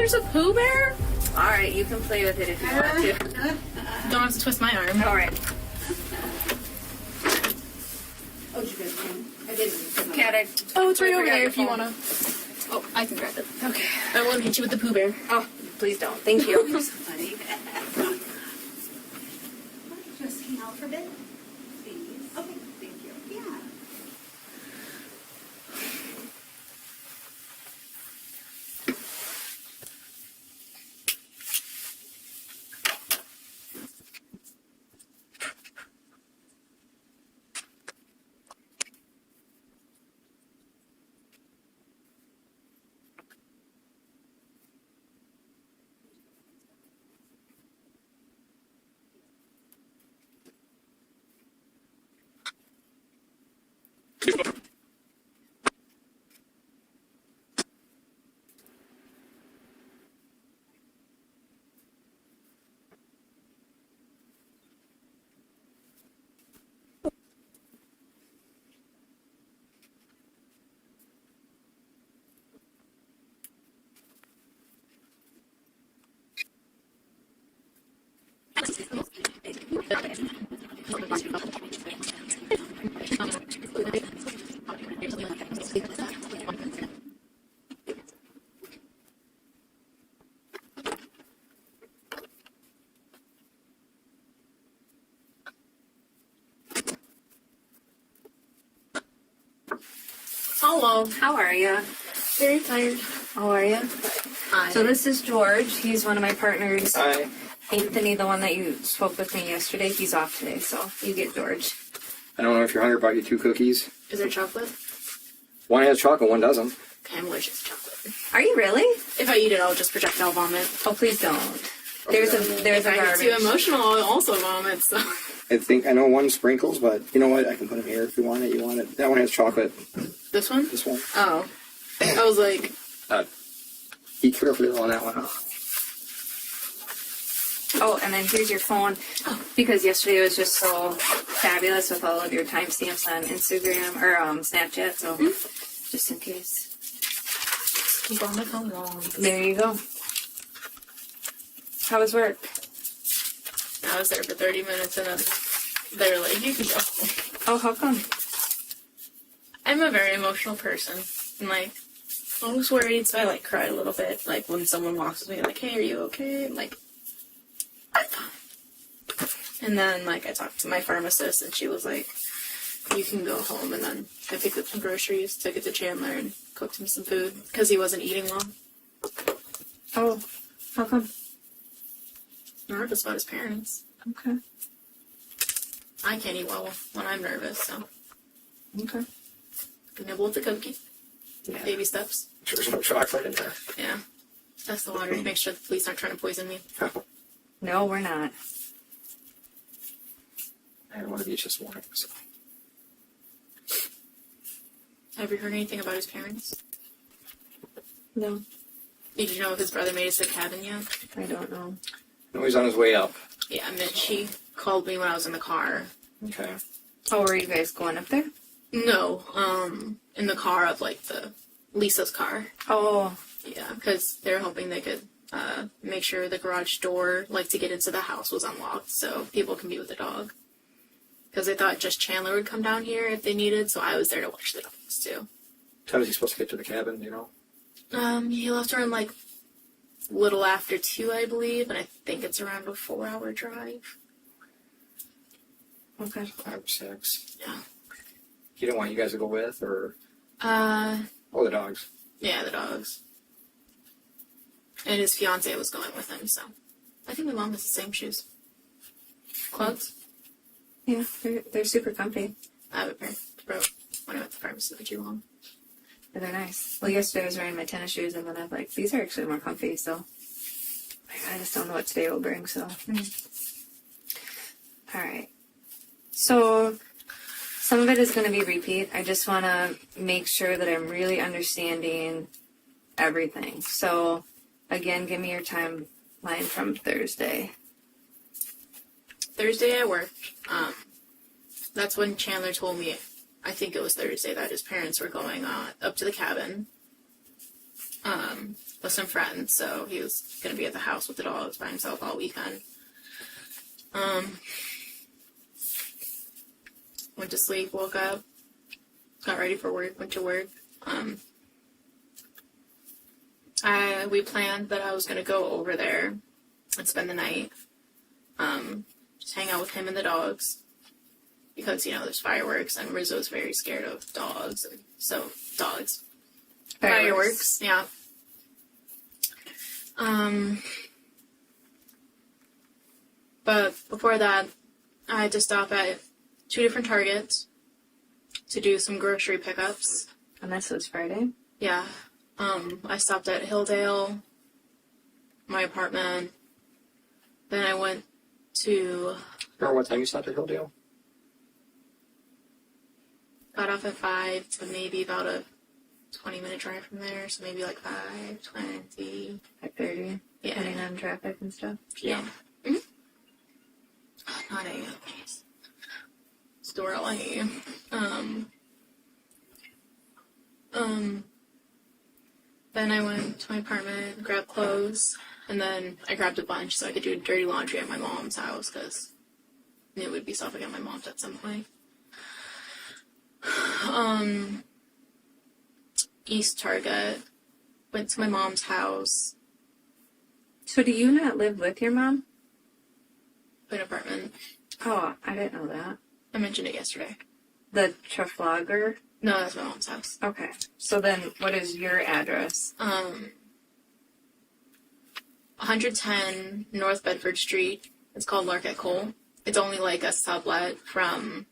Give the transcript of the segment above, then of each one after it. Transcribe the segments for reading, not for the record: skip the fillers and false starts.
There's a Pooh Bear? Alright, you can play with it if you want to. Don't have to twist my arm. Alright. Oh, you guys can. I didn't. Cat, Oh, it's right over there if you want to. Oh, I can grab it. Okay. I won't hit you with the Pooh Bear. Oh, please don't. Thank you. You're so funny. Just hang out for a bit, please. Okay, thank you. Yeah. Hello. How are you? Very tired. How are you? Hi. So this is George. He's one of my partners. Hi. Anthony, the one that you spoke with me yesterday, he's off today, so you get George. I don't know if you're hungry, brought you 2 cookies. Is there chocolate? One has chocolate, one doesn't. Okay, I'm allergic to chocolate. Are you really? If I eat it, I'll just projectile vomit. Oh, please don't. There's a If I get garbage. too emotional, I'll also vomit, so. I know one sprinkles, but you know what? I can put them here if you want it. You want it. That one has chocolate. This one? This one. Oh. I was like, Be carefully on that one. Oh, and then here's your phone. Because yesterday was just so fabulous with all of your timestamps on Instagram or Snapchat, so just in case. vomit how long? There you go. How was work? I was there for 30 minutes and then they were like, you can go. Oh, how come? I'm a very emotional person. And like, I was worried, so I like cried a little bit. Like when someone walks with me, like, hey, are you okay? I'm like, I'm fine. And then like I talked to my pharmacist and she was like, you can go home. And then I picked up some groceries, took it to Chandler and cooked him some food because he wasn't eating well. Oh, how come? Nervous about his parents. Okay. I can't eat well when I'm nervous, so Okay. nibble with the cookie. Yeah. Baby steps. There's no chocolate in there. Yeah. That's the water to make sure the police aren't trying to poison me. No, we're not. I don't want to be just one. So. Have you heard anything about his parents? No, Did you know if his brother made it to the cabin yet? I don't know. No, he's on his way up. Yeah, Mitch, he called me when I was in the car. Okay. Oh, were you guys going up there? No, in the car of like Lisa's car. Oh, Yeah, because they were hoping they could make sure the garage door, like to get into the house, was unlocked so people can be with the dog. Because they thought just Chandler would come down here if they needed, so I was there to watch the dogs too. How is he supposed to get to the cabin, you know? He left around like little after 2, I believe, and I think it's around a 4-hour drive. okay. 5 or 6. Yeah. He didn't want you guys to go with, or? Uh, Oh, the dogs. yeah, the dogs. And his fiance was going with him, so I think my mom has the same shoes. Clogs? Yeah, they're super comfy. I have a pair. Broke when I went to the pharmacy for too long. They're nice. Well, yesterday I was wearing my tennis shoes, and then I was like, these are actually more comfy, so I just don't know what today will bring, so. All right. So some of it is going to be repeat. I just want to make sure that I'm really understanding everything. So, again, give me your timeline from Thursday. Thursday I worked. That's when Chandler told me, I think it was Thursday, that his parents were going up to the cabin. with some friends, so he was gonna be at the house with the dogs by himself all weekend. Went to sleep, woke up, got ready for work, went to work. We planned that I was gonna go over there and spend the night, just hang out with him and the dogs, because, you know, there's fireworks, and Rizzo's very scared of dogs, and so, dogs. Fireworks, yeah. But before that, I had to stop at 2 different Targets to do some grocery pickups. And this was Friday? Yeah. I stopped at Hilldale, my apartment. Then I went to... Remember what time you stopped at Hilldale? Got off at 5 to maybe about a 20-minute drive from there, so maybe like 5:20. 5:30? Yeah. Depending on traffic and stuff? Yeah. Mm-hmm. Not a... Store LA. Then I went to my apartment, grabbed clothes, and then I grabbed a bunch so I could do dirty laundry at my mom's house, because I knew it would be stuff at my mom's at some point. East Target, went to my mom's house. So do you not live with your mom? An apartment. Oh, I didn't know that. I mentioned it yesterday. The Trafalgar? No, that's my mom's house. Okay. So then what is your address? 110 North Bedford Street. It's called Lark at Cole. It's only like a sublet from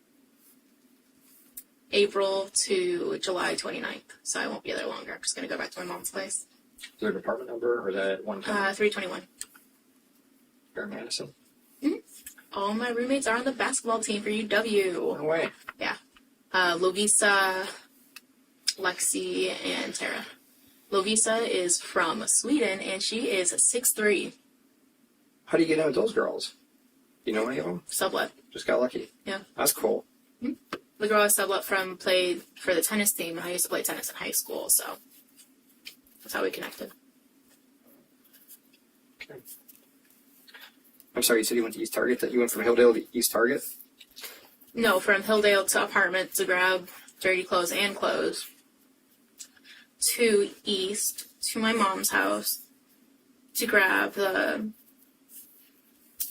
April to July 29th, so I won't be there longer. I'm just going to go back to my mom's place. Is there an apartment number, or is that 110? 321. Here in Madison? Mm-hmm. All my roommates are on the basketball team for UW. No way. Yeah. Lovisa, Lexi, and Tara. Lovisa is from Sweden, and she is 6'3". How do you get in with those girls? You know any of them? Sublet. Just got lucky. Yeah. That's cool. Mm-hmm. The girl I sublet from played for the tennis team, and I used to play tennis in high school, so that's how we connected. Okay. I'm sorry, you said you went to East Target? That you went from Hilldale to East Target? No, from Hilldale to apartment to grab dirty clothes and clothes. To East, to my mom's house, to grab the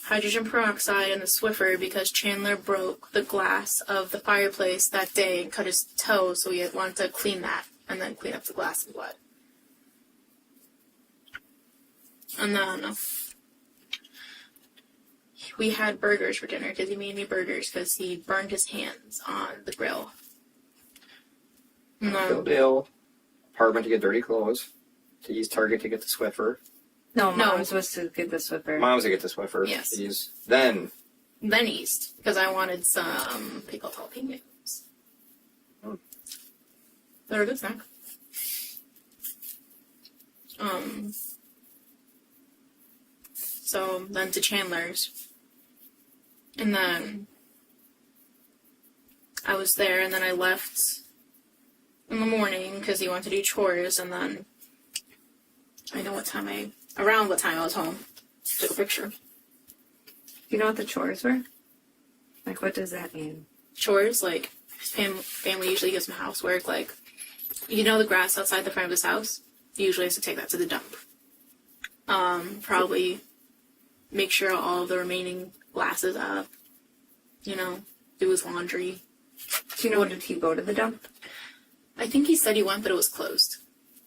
hydrogen peroxide and the Swiffer, because Chandler broke the glass of the fireplace that day and cut his toe, so we had wanted to clean that and then clean up the glass and blood. And then we had burgers for dinner, because he made me burgers because he burned his hands on the grill. And then, Hilldale apartment to get dirty clothes, to East Target to get the Swiffer. No, No. Mom was supposed to get the Swiffer. Mom's to get the Swiffer. Yes. Then East, because I wanted some pickled jalapenos. They're a good snack. So then to Chandler's. And then I was there, and then I left in the morning because he wanted to do chores, and then I know around what time I was home. Took a picture. Do you know what the chores were? Like, what does that mean? Chores, like, his family usually gives him housework, like, you know the grass outside the front of his house? He usually has to take that to the dump. Probably make sure all of the remaining glass is up, you know, do his laundry. Do you know, did he go to the dump? I think he said he went, but it was closed.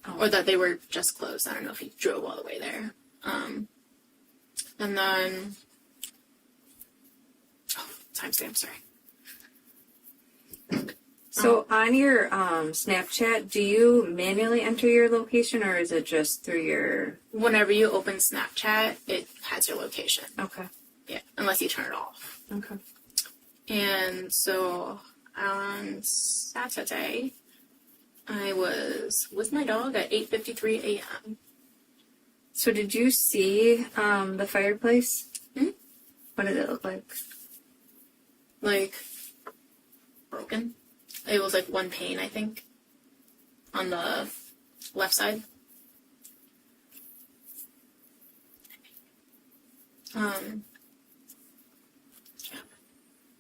Oh. Or that they were just closed. I don't know if he drove all the way there. And then... timestamp, sorry. So on your Snapchat, do you manually enter your location, or is it just through your... Whenever you open Snapchat, it has your location. Okay. Yeah, unless you turn it off. Okay. And so on Saturday, I was with my dog at 8:53 a.m. So did you see the fireplace? Hmm? What did it look like? Like, broken. It was like one pane, I think, on the left side. And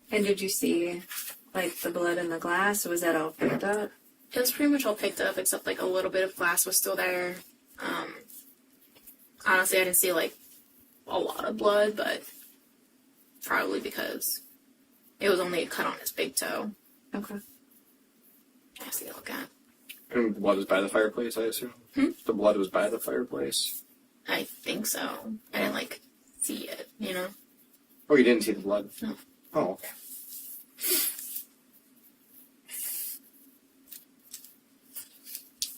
did you see, like, the blood in the glass? Or was that all picked up? It was pretty much all picked up, except, like, a little bit of glass was still there. Honestly, I didn't see, like, a lot of blood, but probably because it was only a cut on his big toe. Okay. Nasty to look at. And the blood was by the fireplace, I assume? The blood was by the fireplace? I think so. I didn't, like, see it, you know? Oh, you didn't see the blood? No. Oh, okay.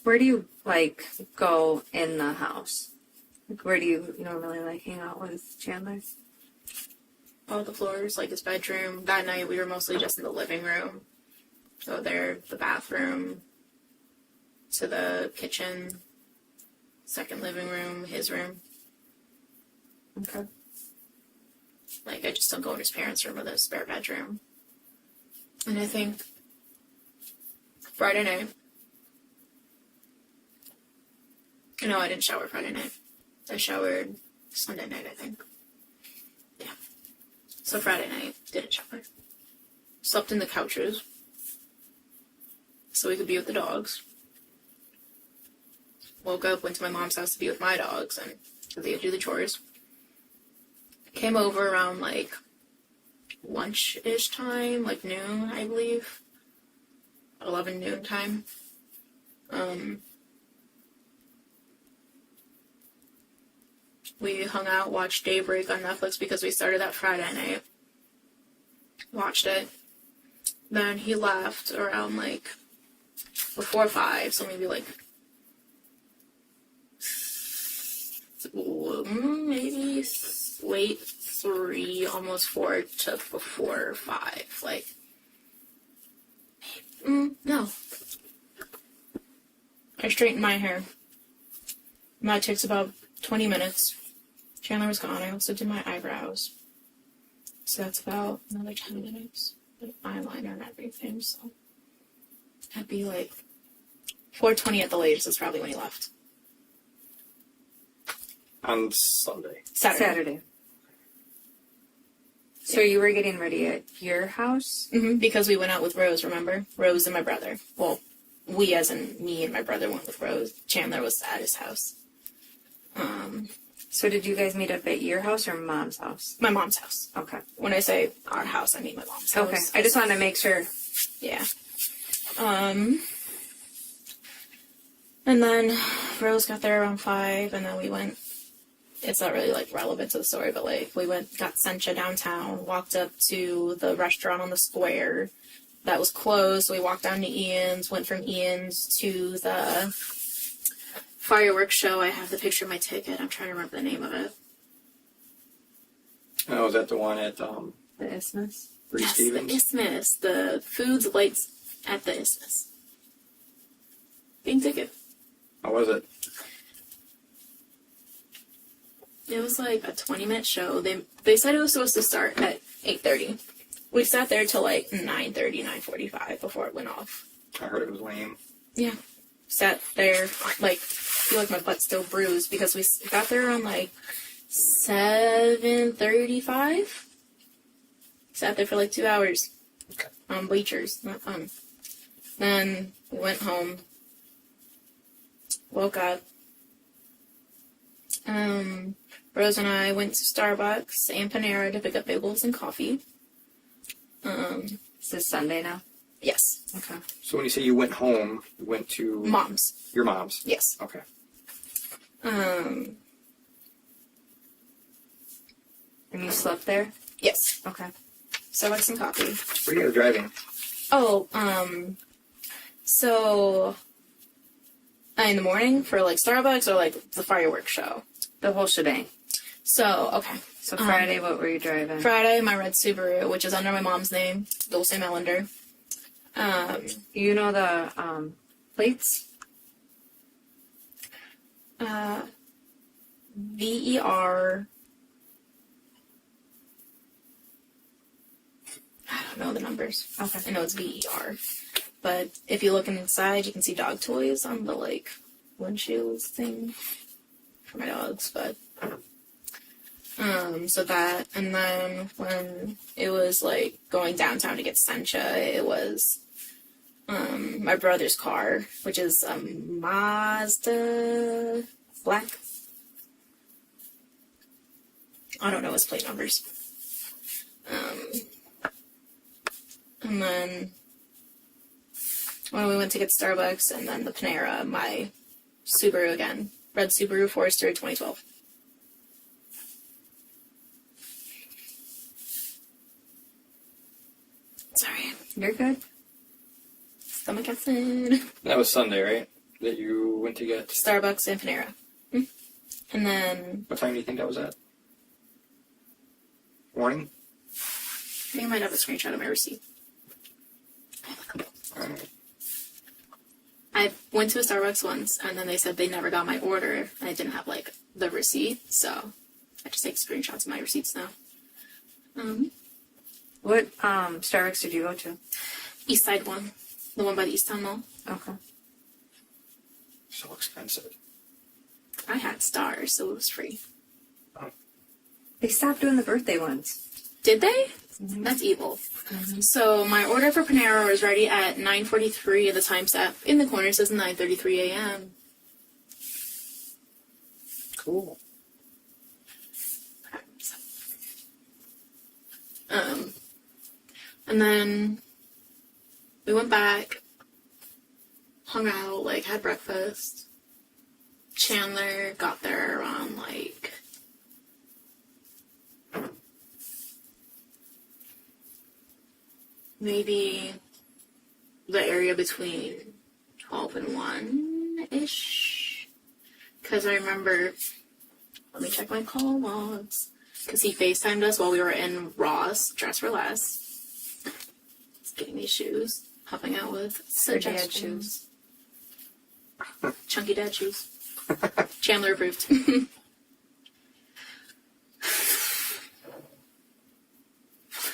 Where do you, like, go in the house? Like, where do you normally, like, hang out with Chandler? All the floors, like his bedroom. That night we were mostly just in the living room. So there, the bathroom, to the kitchen, second living room, his room. Okay. Like, I just don't go in his parents' room or the spare bedroom. And I think Friday night. No, I didn't shower Friday night. I showered Sunday night, I think. Yeah. So Friday night, didn't shower. Slept in the couches. So we could be with the dogs. Woke up, went to my mom's house to be with my dogs, and they could do the chores. Came over around, like, lunch-ish time, like noon, I believe. 11 noon time. We hung out, watched Daybreak on Netflix because we started that Friday night. Watched it. Then he left around, like, before 5, so maybe, like, maybe late 3, almost 4 to before 5. Like, no. I straightened my hair. That takes about 20 minutes. Chandler was gone. I also did my eyebrows. So that's about another 10 minutes. Like eyeliner and everything, so that'd be like 4:20 at the latest is probably when he left. On Sunday. Saturday. So you were getting ready at your house? Because we went out with Rose, remember? Rose and my brother. Well, we as in me and my brother went with Rose. Chandler was at his house. So did you guys meet up at your house or Mom's house? My mom's house. Okay. When I say our house, I mean my mom's house. Okay. I just wanted to make sure. Yeah. And then Rose got there around 5, and then we went. It's not really, like, relevant to the story, but, like, we got Sencha downtown, walked up to the restaurant on the square that was closed. We walked down to Ian's, went from Ian's to the fireworks show. I have the picture of my ticket. I'm trying to remember the name of it. Oh, was that the one at, The Isthmus? Yes, Stevens? the Isthmus. The Foods Lights at the Isthmus. Pink ticket. How was it? It was like a 20-minute show. They said it was supposed to start at 8:30. We sat there till like 9:30, 9:45 before it went off. I heard it was lame. Yeah. Sat there, like, I feel like my butt's still bruised because we got there around like 7:35. Sat there for like 2 hours. Okay. On bleachers. Not fun. Then we went home. Woke up. Rose and I went to Starbucks and Panera to pick up bagels and coffee. Is this Sunday now? Yes. Okay. So when you say you went home, you went to... Mom's. Your mom's? Yes. Okay. And you slept there? Yes. Okay. Starbucks and coffee. Where are you guys driving? Oh, so in the morning for like Starbucks or like the fireworks show? The whole shebang. So, okay. So Friday, what were you driving? Friday, my red Subaru, which is under my mom's name, Dulce Mellender. You know the plates? VER. I don't know the numbers. Okay. I know it's VER. But if you look inside, you can see dog toys on the, like, windshield thing for my dogs. But, So that, and then when it was like going downtown to get Sencha, it was my brother's car, which is a Mazda black. I don't know his plate numbers. And then when we went to get Starbucks, and then the Panera, my Subaru again, red Subaru Forester 2012. Sorry. You're good. Stomach acid. That was Sunday, right? That you went to get. Starbucks and Panera. And then What time do you think that was at? Morning? I think I might have a screenshot of my receipt. Alright. I went to a Starbucks once, and then they said they never got my order, and I didn't have, like, the receipt, so I just take screenshots of my receipts now. What Starbucks did you go to? East Side one. The one by the East Town Mall. Okay. So expensive. I had stars, so it was free. They stopped doing the birthday ones. Did they? That's evil. So my order for Panera was ready at 9:43, and the time stamp in the corner says 9:33 a.m. Cool. And then we went back, hung out, like, had breakfast. Chandler got there around, like, maybe the area between 12 and 1-ish. Because I remember, let me check my call logs. Because he FaceTimed us while we were in Ross, Dress for Less. Getting these shoes. Helping out with suggestions. Chunky dad shoes. Chandler approved.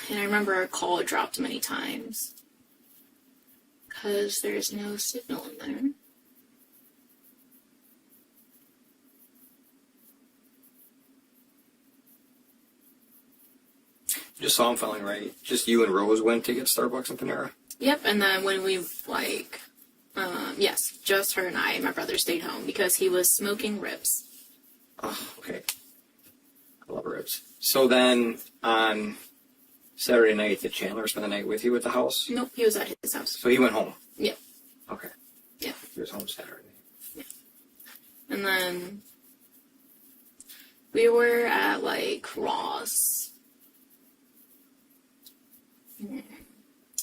And I remember our call dropped many times. Because there's no signal in there. Just saw him feeling right. Just you and Rose went to get Starbucks and Panera? Yep, and then when we, like, yes, just her and I, my brother stayed home because he was smoking ribs. Oh, okay. I love ribs. So then, on Saturday night, did Chandler spend the night with you at the house? Nope, he was at his house. So he went home? Yeah. Okay. Yeah. He was home Saturday. Yeah. And then we were at, like, Ross.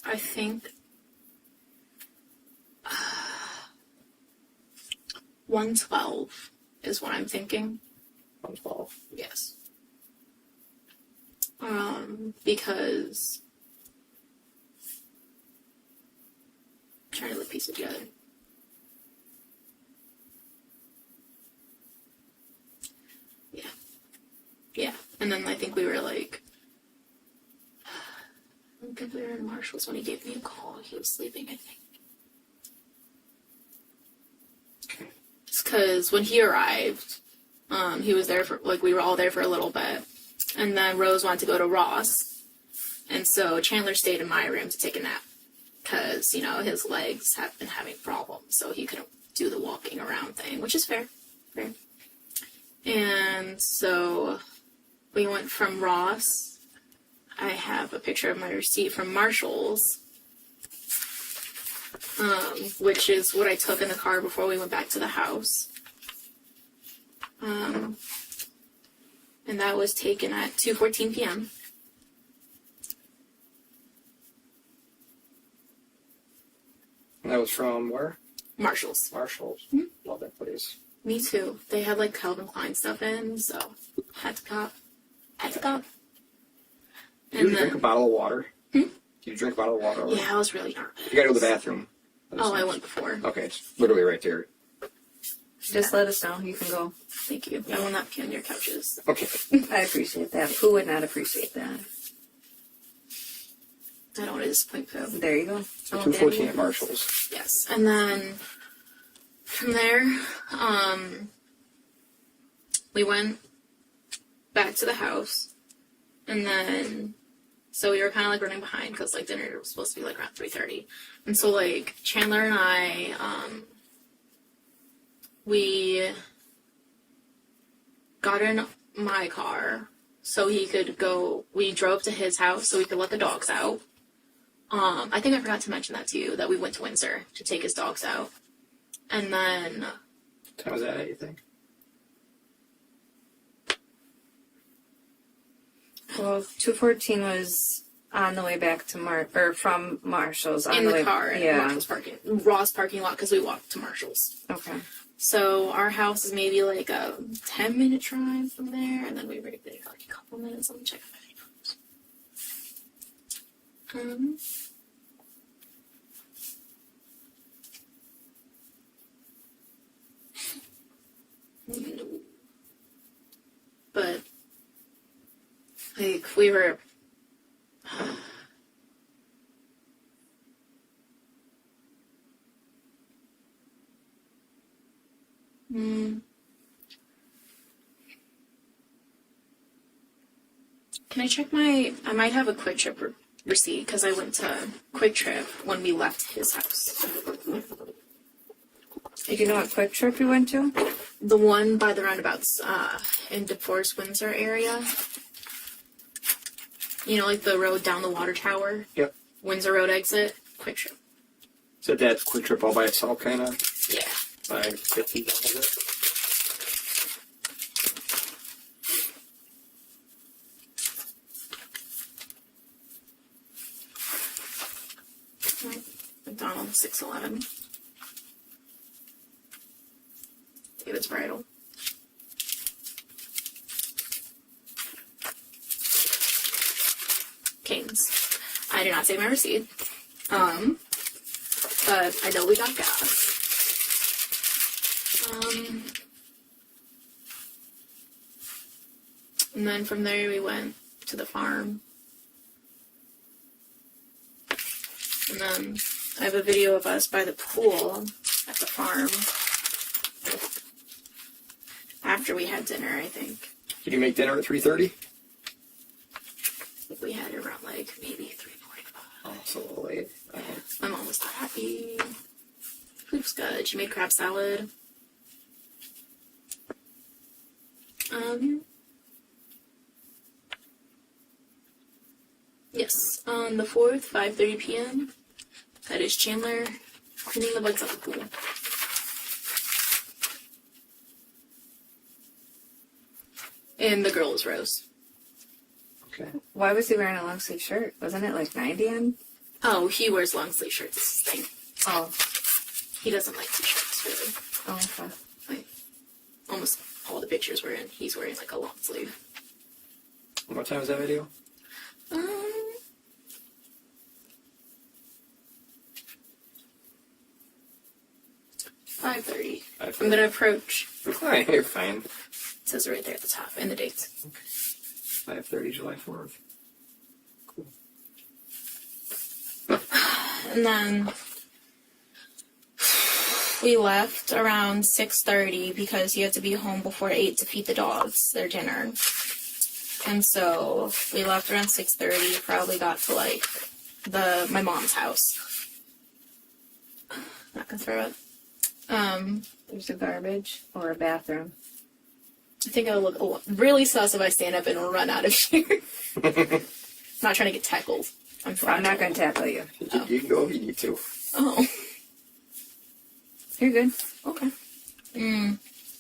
I think 112 is what I'm thinking. 112. Yes. Because I'm trying to piece it together. Yeah. Yeah. And then I think we were like, I don't think we were in Marshall's when he gave me a call. He was sleeping, I think. Okay. It's because when he arrived, he was there for, like, we were all there for a little bit. And then Rose wanted to go to Ross. And so Chandler stayed in my room to take a nap. Because, you know, his legs have been having problems. So he couldn't do the walking around thing, which is fair. Fair. And so we went from Ross. I have a picture of my receipt from Marshall's, which is what I took in the car before we went back to the house. And that was taken at 2:14 p.m. And that was from where? Marshall's. Marshall's. Love that place. Me too. They had, like, Calvin Klein stuff in, so had to cop. Did you drink a bottle of water? Did you drink a bottle of water? Yeah, I was really nervous. You gotta go to the bathroom. Oh, I went before. Okay, it's literally right there. Just let us know. You can go. Thank you. I will not pee on your couches. Okay. I appreciate that. Who would not appreciate that? I don't want to disappoint Pooh. There you go. So 214 at Marshall's. Yes. And then from there, we went back to the house. And then, so we were kind of like running behind because like dinner was supposed to be like around 3:30. And so like Chandler and I, we got in my car so he could go, we drove to his house so we could let the dogs out. I think I forgot to mention that to you, that we went to Windsor to take his dogs out. And then... What time was that, you think? Well, 2:14 was on the way back to from Marshall's. On in the the way, car in Marshall's Ross parking lot, because we walked to Marshall's. Okay. So our house is maybe like a 10-minute drive from there, and then we were there for like a couple minutes. Let me check if I have any photos. No. But like we were Can I check I might have a Quick Trip receipt because I went to Quick Trip when we left his house. Do you know what Quick Trip you went to? The one by the roundabouts in DeForest, Windsor area. You know, like the road down the water tower? Yep. Windsor Road exit? Quick Trip. So that's Quick Trip all by itself, kind of? Yeah. By 50 down of it? McDonald's 611. David's Bridal. Canes. I did not save my receipt. But I know we got gas. And then from there we went to the farm. And then I have a video of us by the pool at the farm. After we had dinner, I think. Did you make dinner at 3:30? We had it around like maybe 3:45. Oh, it's a little late. My mom was not happy. Food was good. She made crab salad. Yes, on the 4th, 5:30 p.m. That is Chandler cleaning the bugs at the pool. And the girl is Rose. Okay. Why was he wearing a long sleeve shirt? Wasn't it like 90 on? Oh, he wears long sleeve shirts. It's his thing. Oh. He doesn't like t-shirts, really. Oh, okay. Like, almost all the pictures we're in, he's wearing like a long sleeve. What time was that video? 5:30. I'm gonna approach. Fine, you're fine. It says it right there at the top, and the dates. Okay. 5:30, July 4th. Cool. And then we left around 6:30 because you had to be home before 8 to feed the dogs their dinner. And so we left around 6:30, probably got to like my mom's house. Not gonna throw it. There's a garbage or a bathroom. I think I'll look really sus if I stand up and run out of here. Not trying to get tackled. I'm not going to tackle you. Oh. You can go if you need to. Oh. You're good. Okay.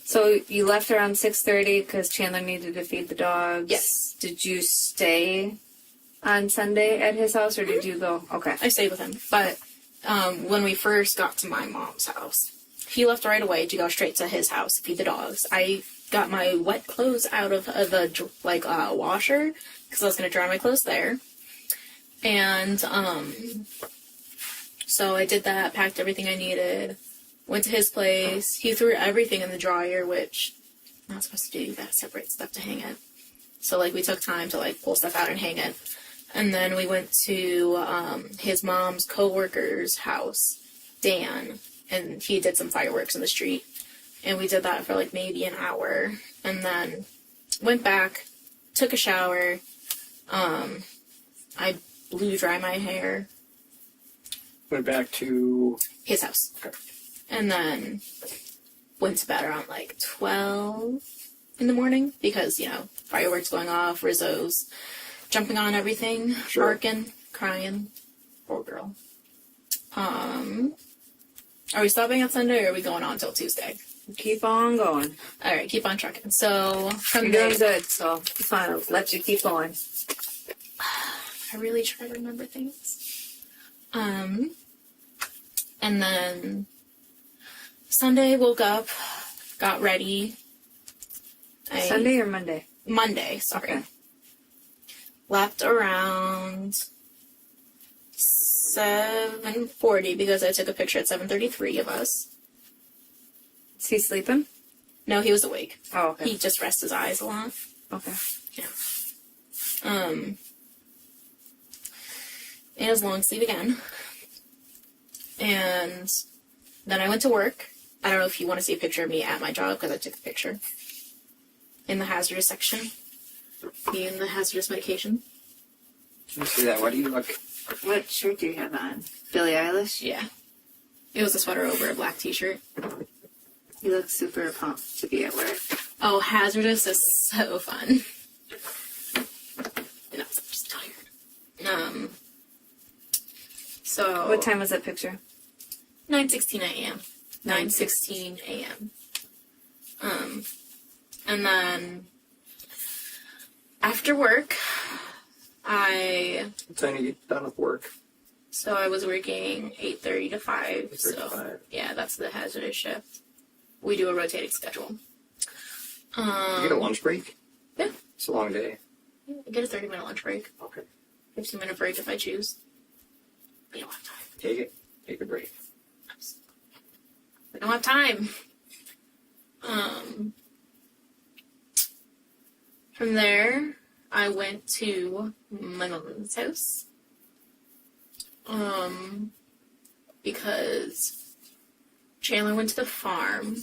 So you left around 6:30 because Chandler needed to feed the dogs. Yes. Did you stay on Sunday at his house, or did you go? Okay. I stayed with him. But when we first got to my mom's house, he left right away to go straight to his house to feed the dogs. I got my wet clothes out of the washer because I was going to dry my clothes there. And so I did that, packed everything I needed, went to his place. He threw everything in the dryer, which I'm not supposed to do. You gotta separate stuff to hang it. So we took time to pull stuff out and hang it. And then we went to his mom's co-worker's house, Dan, and he did some fireworks in the street. And we did that for maybe an hour. And then went back, took a shower. I blew dry my hair. Went back to His house. And then went to bed around like 12 in the morning because, you know, fireworks going off, Rizzo's jumping on everything, Sure. barking, crying. Poor girl. Are we stopping on Sunday or are we going on till Tuesday? Keep on going. All right, keep on trucking. So from You're there, doing good, so it's fine. I'll let you keep going. I really try to remember things. And then Sunday woke up, got ready. Sunday or Monday? Monday, sorry. Okay. Left around 7:40 because I took a picture at 7:33 of us. Is he sleeping? No, he was awake. Oh, okay. He just rests his eyes a lot. Okay. And his long sleep again. And then I went to work. I don't know if you want to see a picture of me at my job because I took a picture. In the hazardous section. Me and the hazardous medication. Can you see that? Why do you look? What shirt do you have on? Billie Eilish? Yeah. It was a sweater over a black t-shirt. You look super pumped to be at work. Oh, hazardous is so fun. No, I'm just tired. So What time was that picture? 9:16 a.m. 9:16 a.m. And then after work, What time do you get done with work? So I was working 8:30 to 5. 8:30 to So 5. yeah, that's the hazardous shift. We do a rotating schedule. You get a lunch break? Yeah. It's a long day. I get a 30-minute lunch break. Okay. 15-minute break if I choose. We don't have time. Take it. Take a break. We don't have time. From there, I went to my mom's house. Because Chandler went to the farm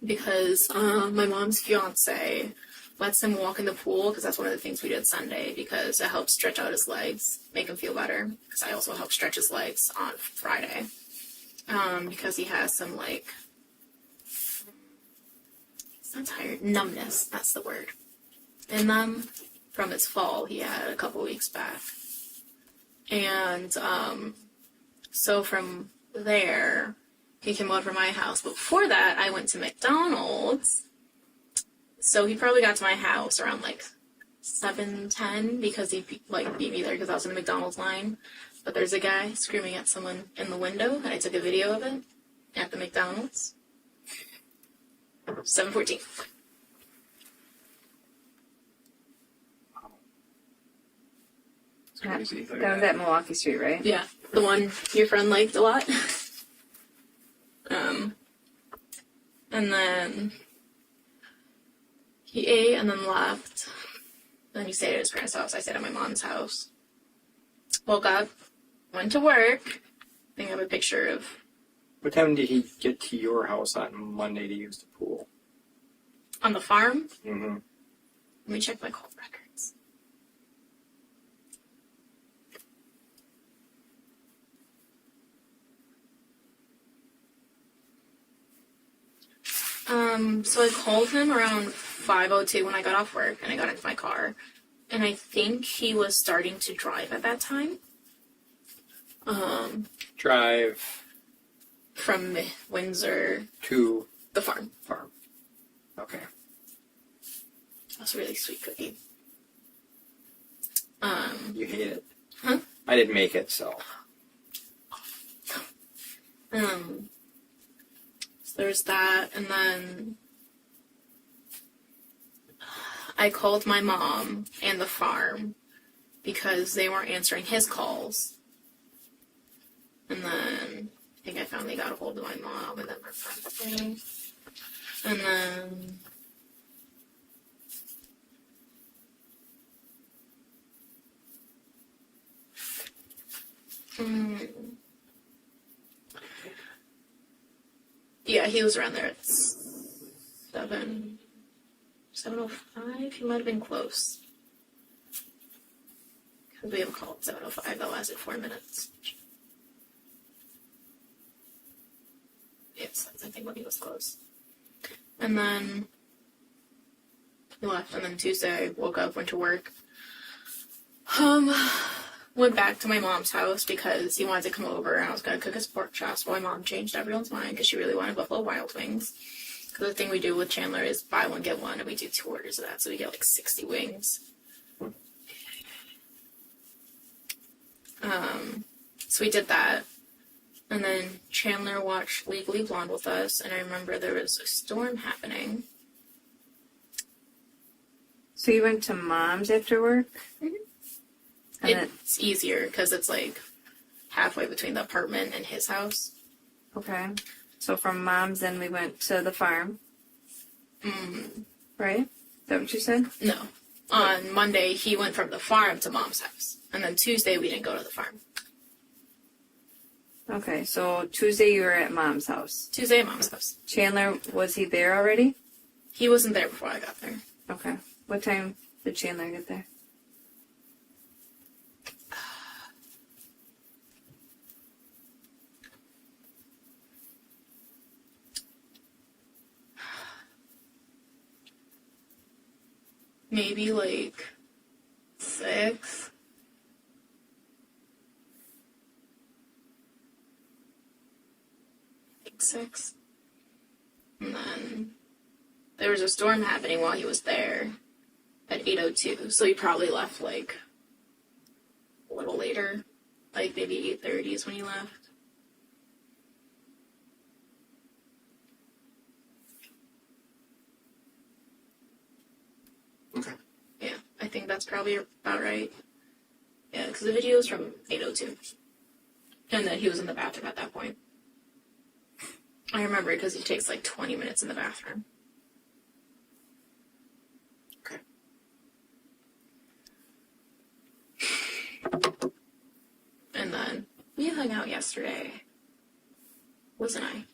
because my mom's fiance lets him walk in the pool because that's one of the things we did Sunday because it helps stretch out his legs, make him feel better. Because I also helped stretch his legs on Friday because he has some like he's not tired, numbness. That's the word. In them from his fall he had a couple weeks back, and so from there. He came over to my house. But before that, I went to McDonald's. So he probably got to my house around like 7:10 because he like beat me there because I was in the McDonald's line. But there's a guy screaming at someone in the window, and I took a video of it at the McDonald's. 7:14. It's crazy. Look at That was at Milwaukee Street, right? Yeah, the one your friend liked a lot. And then he ate and then left. Then he stayed at his parents' house. I stayed at my mom's house. Woke up, went to work. I think I have a picture of What time did he get to your house on Monday to use the pool? on the farm. Mm-hmm. Let me check my call records. So I called him around 5:02 when I got off work and I got into my car. And I think he was starting to drive at that time. Drive From Windsor, to the farm. farm. Okay. That's a really sweet cookie. You hate it. Huh? I didn't make it, so. So there's that, and then I called my mom and the farm because they weren't answering his calls. And then I think I finally got a hold of my mom and then my friend. And then yeah, he was around there at 7 7:05? He might have been close. Because we have a call at 7:05 that lasted 4 minutes. Yes, that's I think when he was close. And then he left, and then Tuesday I woke up, went to work. Went back to my mom's house because he wanted to come over and I was going to cook his pork chops. Well, my mom changed everyone's mind because she really wanted Buffalo Wild Wings. Because the thing we do with Chandler is buy one, get one, and we do 2 orders of that. So we get like 60 wings. So we did that. And then Chandler watched Legally Blonde with us. And I remember there was a storm happening. So you went to mom's after work? Mm-hmm. And It's easier because it's like halfway between the apartment and his house. okay. So from mom's, then we went to the farm. Right? Is that what you said? No. On Monday, he went from the farm to mom's house. And then Tuesday, we didn't go to the farm. Okay, so Tuesday you were at mom's house. Tuesday at mom's house. Chandler, was he there already? He wasn't there before I got there. Okay. What time did Chandler get there? Maybe like 6. I think 6. And then there was a storm happening while he was there at 8:02. So he probably left like a little later. Like maybe 8:30 is when he left. Okay. Yeah, I think that's probably about right. Yeah, because the video is from 8:02. And then he was in the bathroom at that point. I remember because he takes like 20 minutes in the bathroom. Okay. And then we hung out yesterday. Wasn't I?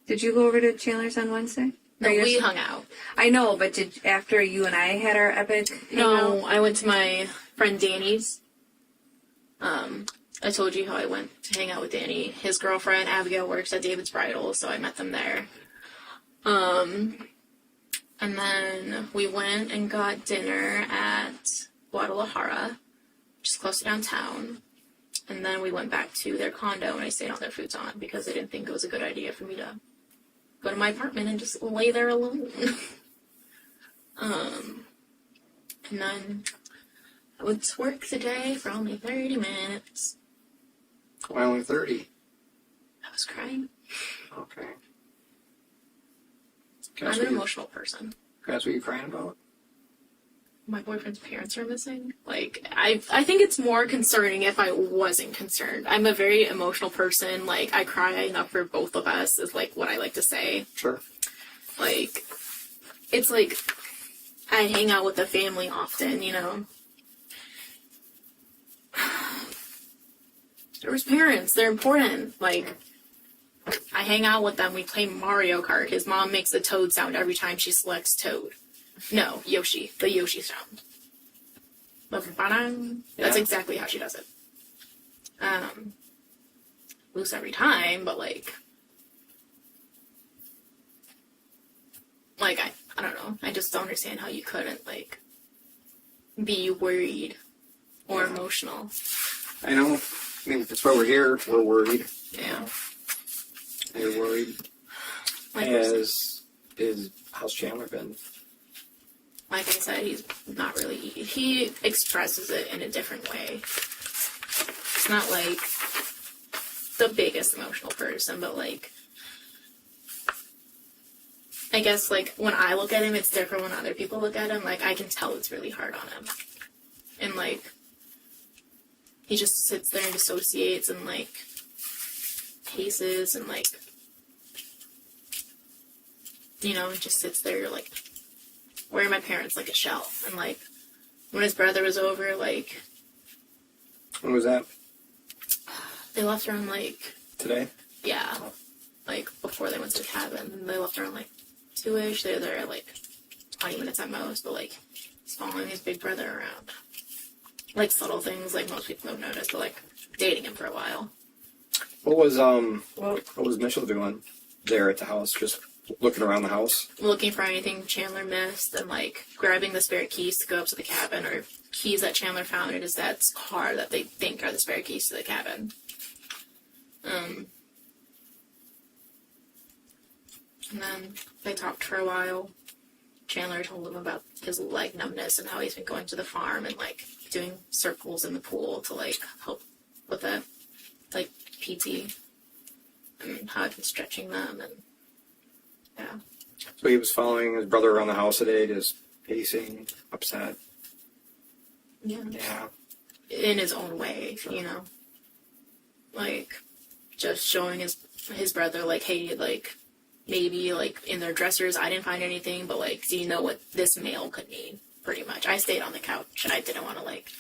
Did you go over to Chandler's on Wednesday? No, Or we hung out. I know, but did after you and I had our epic hangout? No, I went to my friend Danny's. I told you how I went to hang out with Danny. His girlfriend, Abigail, works at David's Bridal, so I met them there. And then we went and got dinner at Guadalajara, which is close to downtown. And then we went back to their condo and I stayed on their futon because they didn't think it was a good idea for me to go to my apartment and just lay there alone. And then I went to work today for only 30 minutes. Why only 30? I was crying. Okay. I'm an emotional person. That's what you're crying about? My boyfriend's parents are missing. Like, I think it's more concerning if I wasn't concerned. I'm a very emotional person. Like, I cry enough for both of us, is like what I like to say. Sure. Like, it's like I hang out with the family often, you know. There's parents. They're important. Like, I hang out with them. We play Mario Kart. His mom makes a Toad sound every time she selects Toad. No, Yoshi. The Yoshi sound. That's exactly how she does it. Lose every time, but like I don't know. I just don't understand how you couldn't, like, be worried or emotional. I know. I mean, that's why we're here. We're worried. Yeah. You're worried. Like How's Chandler been? Like I said, he's not really... He expresses it in a different way. It's not, like, the biggest emotional person, but, like... I guess, like, when I look at him, it's different when other people look at him. Like, I can tell it's really hard on him. And, like... He just sits there and dissociates and, like, paces and, like, you know, just sits there, like, wearing my parents like a shell. And, like, when his brother was over, like... When was that? They left around, like... Today? Yeah. Like, before they went to the cabin. They left around, like, 2-ish. They were there at, like, 20 minutes at most, but like he's following his big brother around. Like subtle things like most people don't notice, but like dating him for a while. What was Mitchell doing there at the house? Just looking around the house? Looking for anything Chandler missed and like grabbing the spare keys to go up to the cabin, or keys that Chandler found in his dad's car that they think are the spare keys to the cabin. And then they talked for a while. Chandler told him about his leg numbness and how he's been going to the farm and like doing circles in the pool to like help with that, like PT, and how I've been stretching them, and yeah. So he was following his brother around the house today, just pacing, upset. Yeah. Yeah. In his own way, you know. Like, just showing his brother, like, hey, like, maybe, like, in their dressers, I didn't find anything, but, like, do you know what this mail could mean? Pretty much. I stayed on the couch, and I didn't want to, like,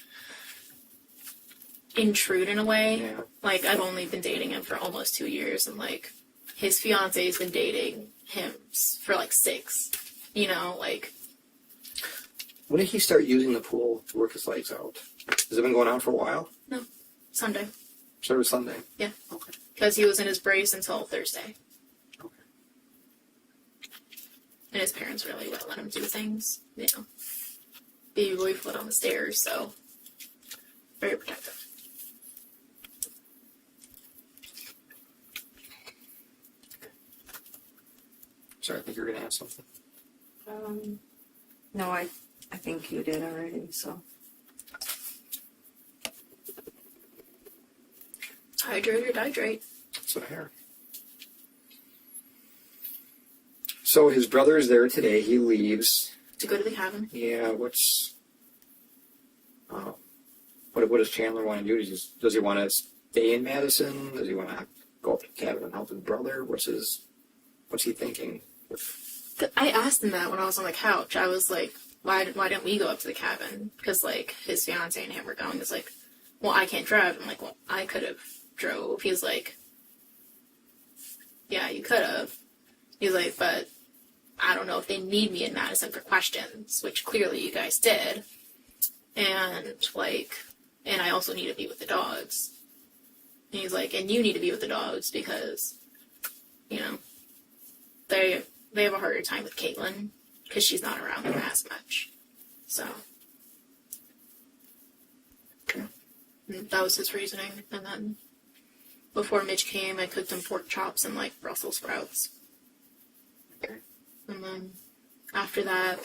intrude in a way. Yeah. Like, I've only been dating him for almost 2 years, and, like, his fiance's been dating him for, like, 6. You know, like... When did he start using the pool to work his legs out? Has it been going on for a while? No. Sunday. Started Sunday? Yeah. Okay. Because he was in his brace until Thursday. Okay. And his parents really wouldn't let him do things, you know. Baby boy foot on the stairs, so very protective. Sorry, I think you're going to ask something. No, I think you did already, so. Hydrate or dihydrate. That's what I heard. So his brother's there today. He leaves. To go to the cabin. Yeah, what does Chandler want to do? Does he want to stay in Madison? Does he want to go up to the cabin and help his brother? What's he thinking? I asked him that when I was on the couch. I was like, why don't we go up to the cabin? Because, like, his fiance and him were going. It's like, well, I can't drive. I'm like, well, I could have drove. He's like, yeah, you could have. He's like, but I don't know if they need me in Madison for questions, which clearly you guys did. And, like, and I also need to be with the dogs. And he's like, and you need to be with the dogs because, you know, they have a harder time with Caitlin because she's not around them as much. So, and that was his reasoning. And then before Mitch came, I cooked him pork chops and, like, Brussels sprouts. And then after that,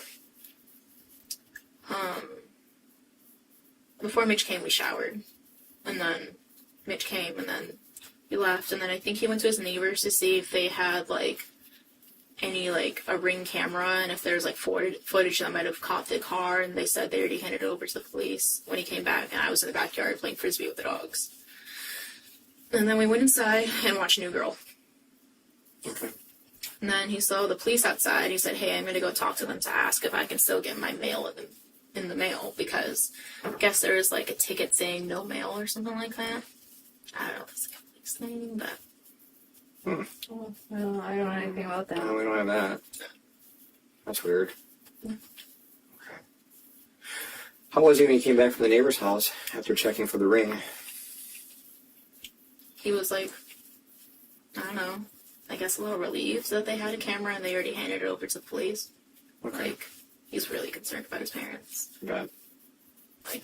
before Mitch came, we showered. And then Mitch came, and then he left. And then I think he went to his neighbors to see if they had, like, any, like, a Ring camera, and if there's, like, footage that might have caught the car, and they said they already handed it over to the police when he came back, and I was in the backyard playing Frisbee with the dogs. And then we went inside and watched New Girl. Okay. And then he saw the police outside. He said, hey, I'm going to go talk to them to ask if I can still get my mail in the mail, because I guess there was, like, a ticket saying no mail or something like that. I don't know if it's like a police thing, but... Oh, well, I don't know anything about that. No, we don't have that. That's weird. Yeah. Okay. How was he when he came back from the neighbor's house after checking for the ring? He was like, I don't know, I guess a little relieved that they had a camera and they already handed it over to the police. Okay. Like, he's really concerned about his parents. But Like,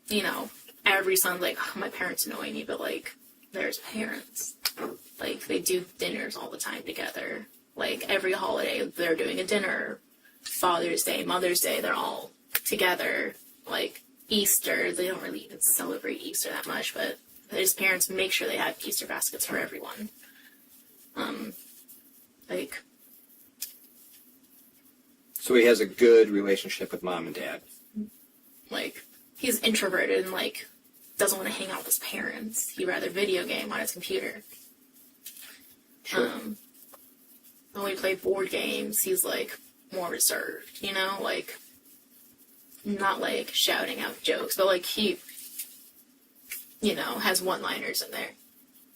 you know, every son's like, oh, my parents annoy me, but, like, there's parents. Like, they do dinners all the time together. Like, every holiday, they're doing a dinner. Father's Day, Mother's Day, they're all together. Like, Easter, they don't really even celebrate Easter that much, but his parents make sure they have Easter baskets for everyone. Like... So he has a good relationship with mom and dad. Like, he's introverted and, like, doesn't want to hang out with his parents. He'd rather video game on his computer. Sure. When we play board games, he's, like, more reserved, you know? Like, not, like, shouting out jokes, but, like, he, you know, has one-liners in there.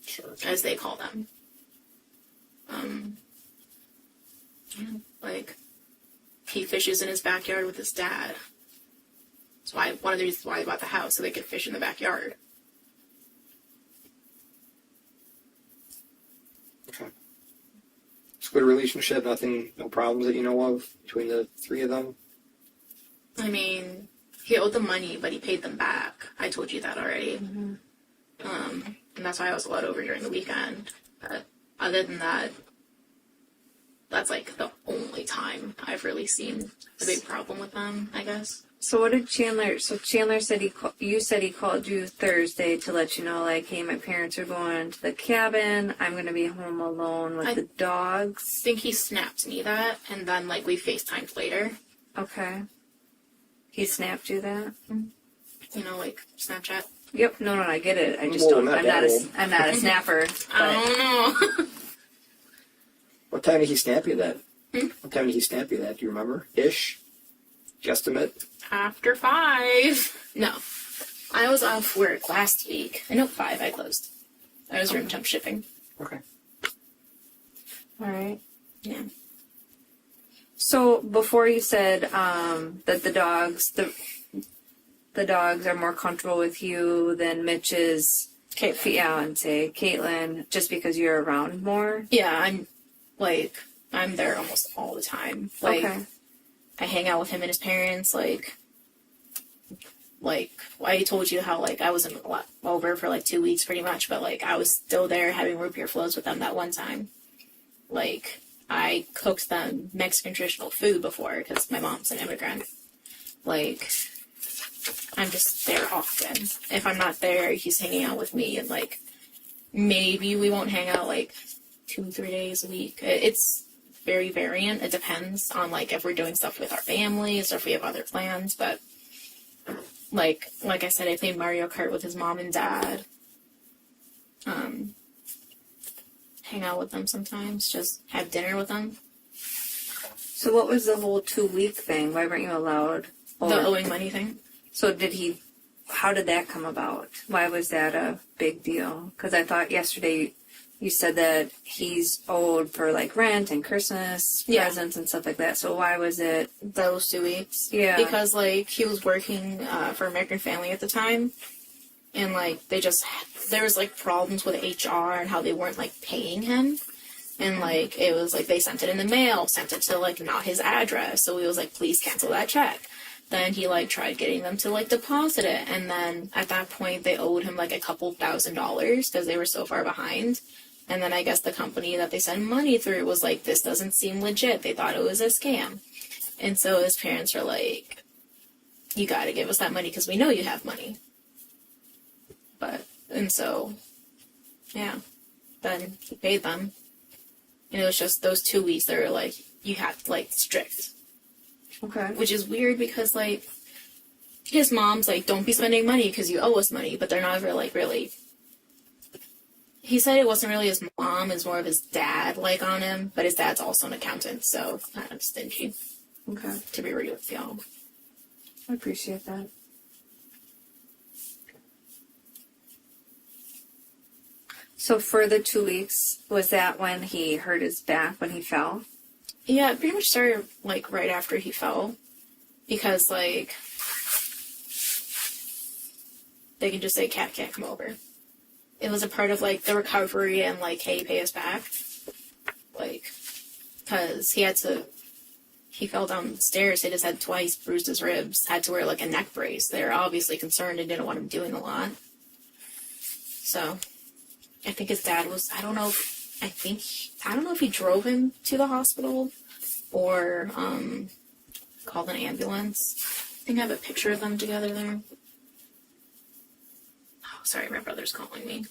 Sure. As they call them. Yeah, like, he fishes in his backyard with his dad. That's why one of the reasons why they bought the house, so they could fish in the backyard. Okay. It's a good relationship. Nothing, no problems that you know of between the three of them. I mean, he owed them money, but he paid them back. I told you that already. Mm-hmm. And that's why I was a lot over during the weekend. But other than that, that's like the only time I've really seen a big problem with them, I guess. So what did Chandler? So Chandler said you said he called you Thursday to let you know, like, hey, my parents are going to the cabin. I'm gonna be home alone with the dogs. I think he snapped me that, and then like we FaceTimed later. Okay. He snapped you that? You know, like Snapchat. Yep. No, I get it. I just Whoa, don't. not I'm that not. old. I'm not a snapper. I don't know. What time did he snap you that? Hmm? What time did he snap you that? Do you remember? Ish? Guesstimate? After 5. No. I was off work last week. I know 5 I closed. I was room temp shipping. Okay. All right. Yeah. So before you said that the dogs are more comfortable with you than Mitch's fiance, Caitlin, just because you're around more. Yeah, I'm there almost all the time. Like, Okay. I hang out with him and his parents, like I told you how, like, I wasn't over for, like, 2 weeks pretty much, but, like, I was still there having root beer floats with them that one time. Like, I cooked them Mexican traditional food before, because my mom's an immigrant. Like, I'm just there often. If I'm not there, he's hanging out with me, and, like, maybe we won't hang out, like, 2-3 days a week. It's very variant. It depends on, like, if we're doing stuff with our families or if we have other plans, but like I said, I play Mario Kart with his mom and dad. Hang out with them sometimes, just have dinner with them. So what was the whole 2-week thing? Why weren't you allowed? The owing money thing. So how did that come about? Why was that a big deal? Because I thought yesterday you said that he's owed for, like, rent and Christmas presents and stuff like that. So why was it Those 2 weeks. Yeah. Because, like, he was working for American Family at the time. And, like, there was, like, problems with HR and how they weren't, like, paying him. And, like, it was, like, they sent it in the mail, sent it to, like, not his address. So he was, like, please cancel that check. Then he, like, tried getting them to, like, deposit it. And then at that point, they owed him, like, a couple $1,000s because they were so far behind. And then I guess the company that they sent money through was like, this doesn't seem legit. They thought it was a scam. And so his parents were like, you gotta give us that money because we know you have money. And so, yeah. Then he paid them. And it was just those 2 weeks they were like, you have to, like, strict. okay? Which is weird because, like, his mom's like, don't be spending money because you owe us money. But they're never, like, really... He said it wasn't really his mom, it's more of his dad, like, on him. But his dad's also an accountant, so kind of stingy, Okay, to be real with y'all. I appreciate that. So for the 2 weeks, was that when he hurt his back when he fell? Yeah, it pretty much started, like, right after he fell. Because, like, they can just say, Cat can't come over. It was a part of, like, the recovery and, like, hey, pay us back. Like, because he fell downstairs, hit his head twice, bruised his ribs, had to wear, like, a neck brace. They were obviously concerned and didn't want him doing a lot. So, I think his dad was, I don't know if he drove him to the hospital or, called an ambulance. I think I have a picture of them together there. Oh, sorry, my brother's calling me.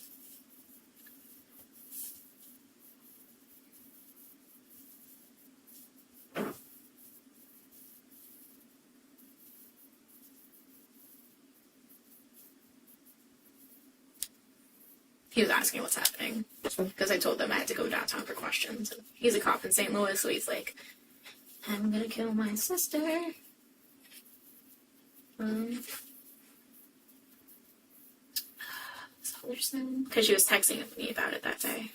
He was asking what's happening. Because I told them I had to go downtown for questions. And he's a cop in St. Louis, so he's like, I'm gonna kill my sister. Because she was texting me about it that day.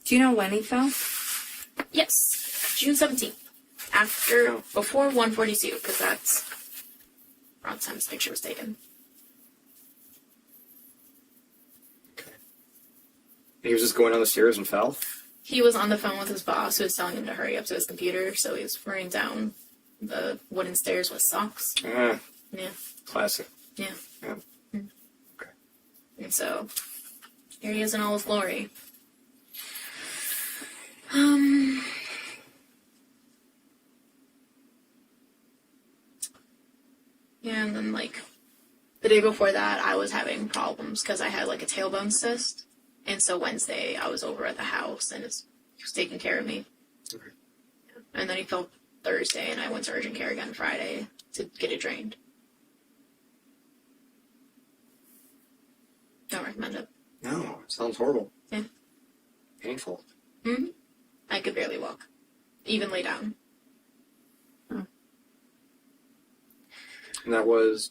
Do you know when he fell? Yes. June 17th. Before 1:42, because that's around the time this picture was taken. He was just going down the stairs and fell? He was on the phone with his boss who was telling him to hurry up to his computer, so he was running down the wooden stairs with socks. Ah, Yeah. classic. Yeah. Yeah. Okay. And so, here he is in all his glory. Yeah, and then, like, the day before that, I was having problems because I had, like, a tailbone cyst. And so Wednesday, I was over at the house, and he was taking care of me. Okay. And then he fell Thursday, and I went to urgent care again Friday to get it drained. Don't recommend it. No, it sounds horrible. Yeah. Painful. Mm-hmm. I could barely walk. Even lay down. And that was...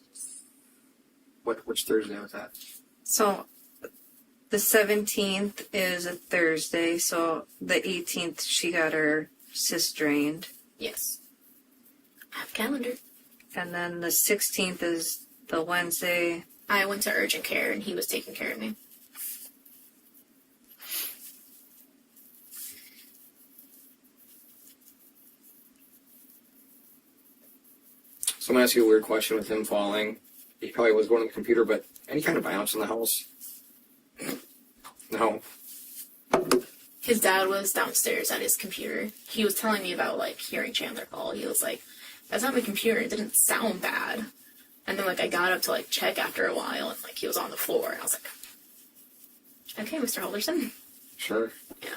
Which Thursday was that? So the 17th is a Thursday, so the 18th she got her cyst drained. Yes. I have a calendar. And then the 16th is the Wednesday. I went to urgent care, and he was taking care of me. So I'm going to ask you a weird question with him falling. He probably was going to the computer, but any kind of violence in the house? No. His dad was downstairs at his computer. He was telling me about, like, hearing Chandler call. He was like, that's not my computer. It didn't sound bad. And then, like, I got up to, like, check after a while, and, like, he was on the floor. And I was like, okay, Mr. Halderson. Sure. Yeah.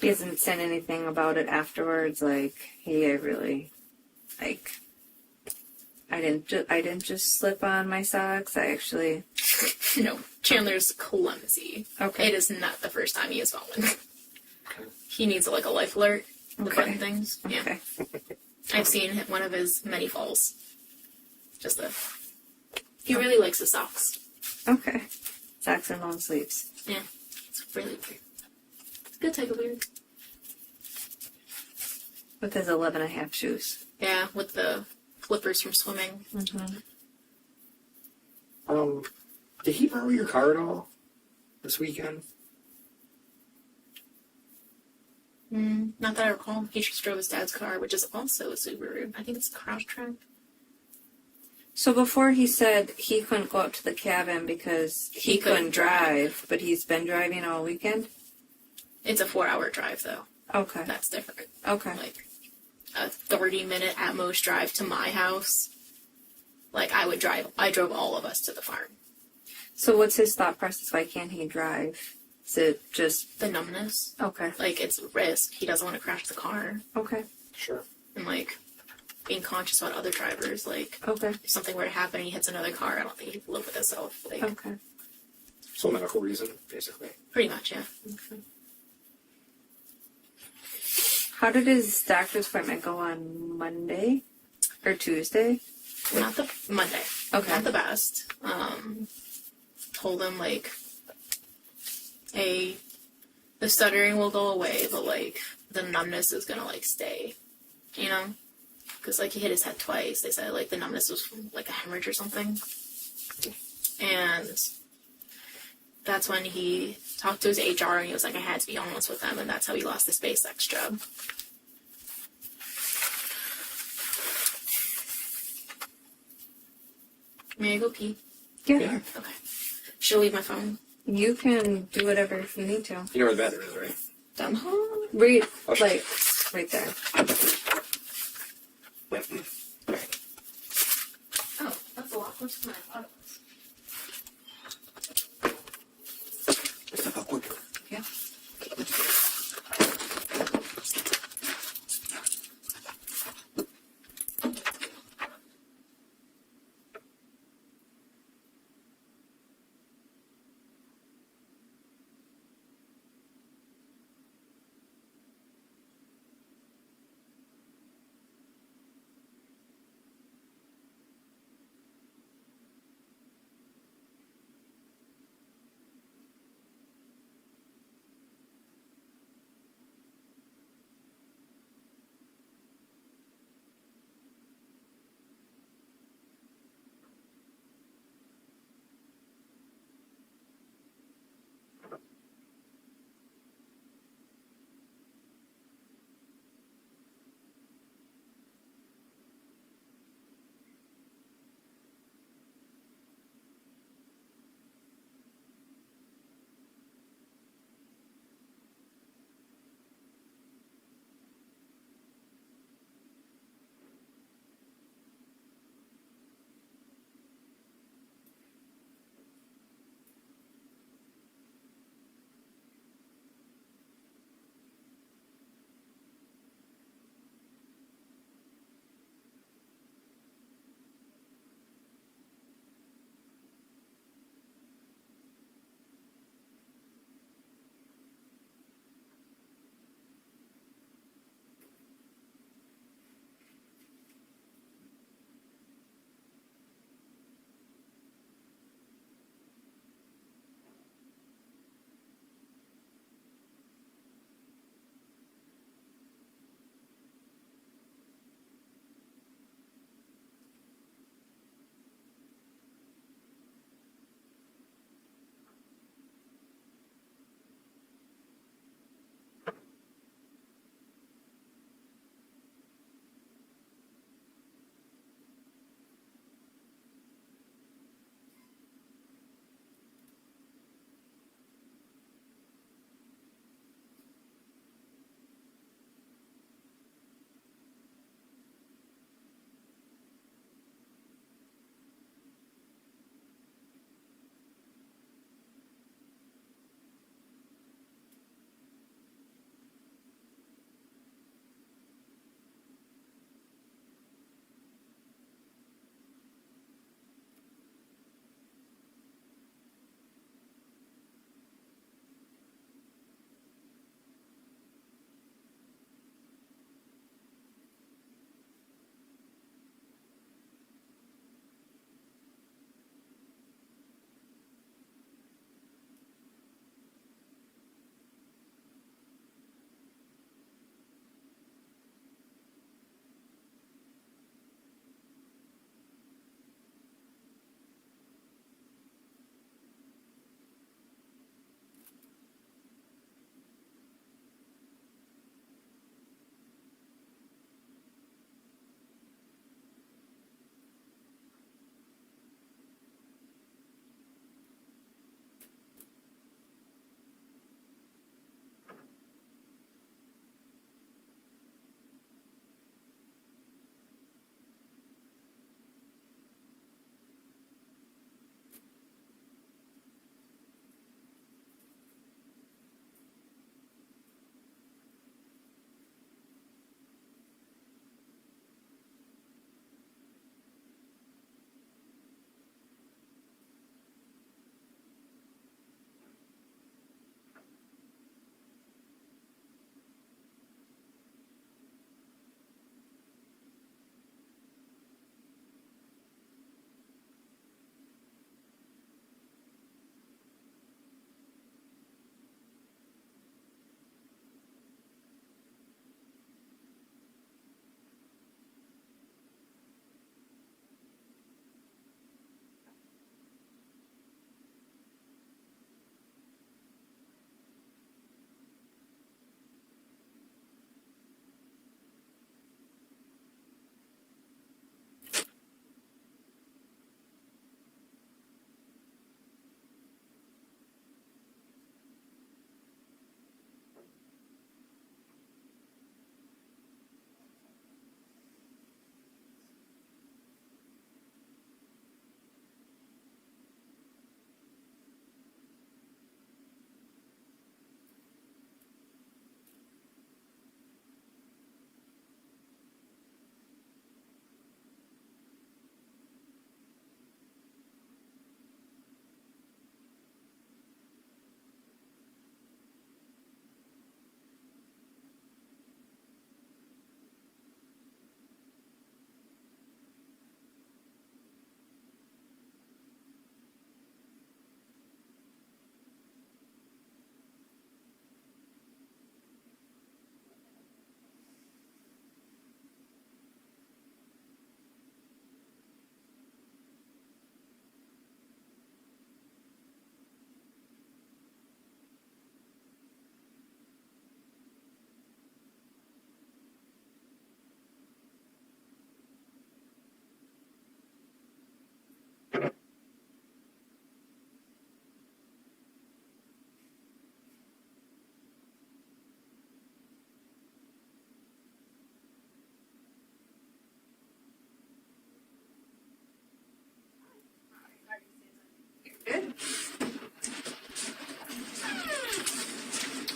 He hasn't said anything about it afterwards, like, hey, I really, like, I didn't just slip on my socks, I actually... No, Chandler's clumsy. Okay. It is not the first time he has fallen. Okay. He needs, like, a life alert. The Okay. button things. Yeah. Okay. I've seen one of his many falls. He really likes his socks. Okay. Socks and long sleeves. Yeah. It's really weird. It's a good type of weird. With his 11.5 shoes. Yeah, with the flippers from swimming. Mm-hmm. Did he borrow your car at all this weekend? Not that I recall. He just drove his dad's car, which is also a Subaru. I think it's a Crosstrack. So before he said he couldn't go up to the cabin because he couldn't drive, but he's been driving all weekend? It's a 4-hour drive, though. Okay. That's different. Okay. Like, a 30-minute at most drive to my house. Like, I drove all of us to the farm. So what's his thought process? Why can't he drive? Is it just... The numbness. Okay. Like, it's a risk. He doesn't want to crash the car. Okay. Sure. And, like, being conscious about other drivers. Like, Okay. if something were to happen and he hits another car, I don't think he could live with himself. Like, Okay. So medical reason, basically. pretty much, yeah. Okay. How did his doctor's appointment go on Monday? Or Tuesday? Not the Monday. Okay. Not the best. Told him, like, the stuttering will go away, but, like, the numbness is gonna, like, stay. You know? Because, like, he hit his head twice. They said, like, the numbness was from, like, a hemorrhage or something. And that's when he talked to his HR, and he was like, I had to be honest with them, and that's how he lost his SpaceX job. May I go pee? Yeah. Okay. Should I leave my phone? You can do whatever you need to. You know where the bathroom is, right? Down the hall? Read, Oh, like, right there. Oh, that's a lot closer than I thought it was. Yeah.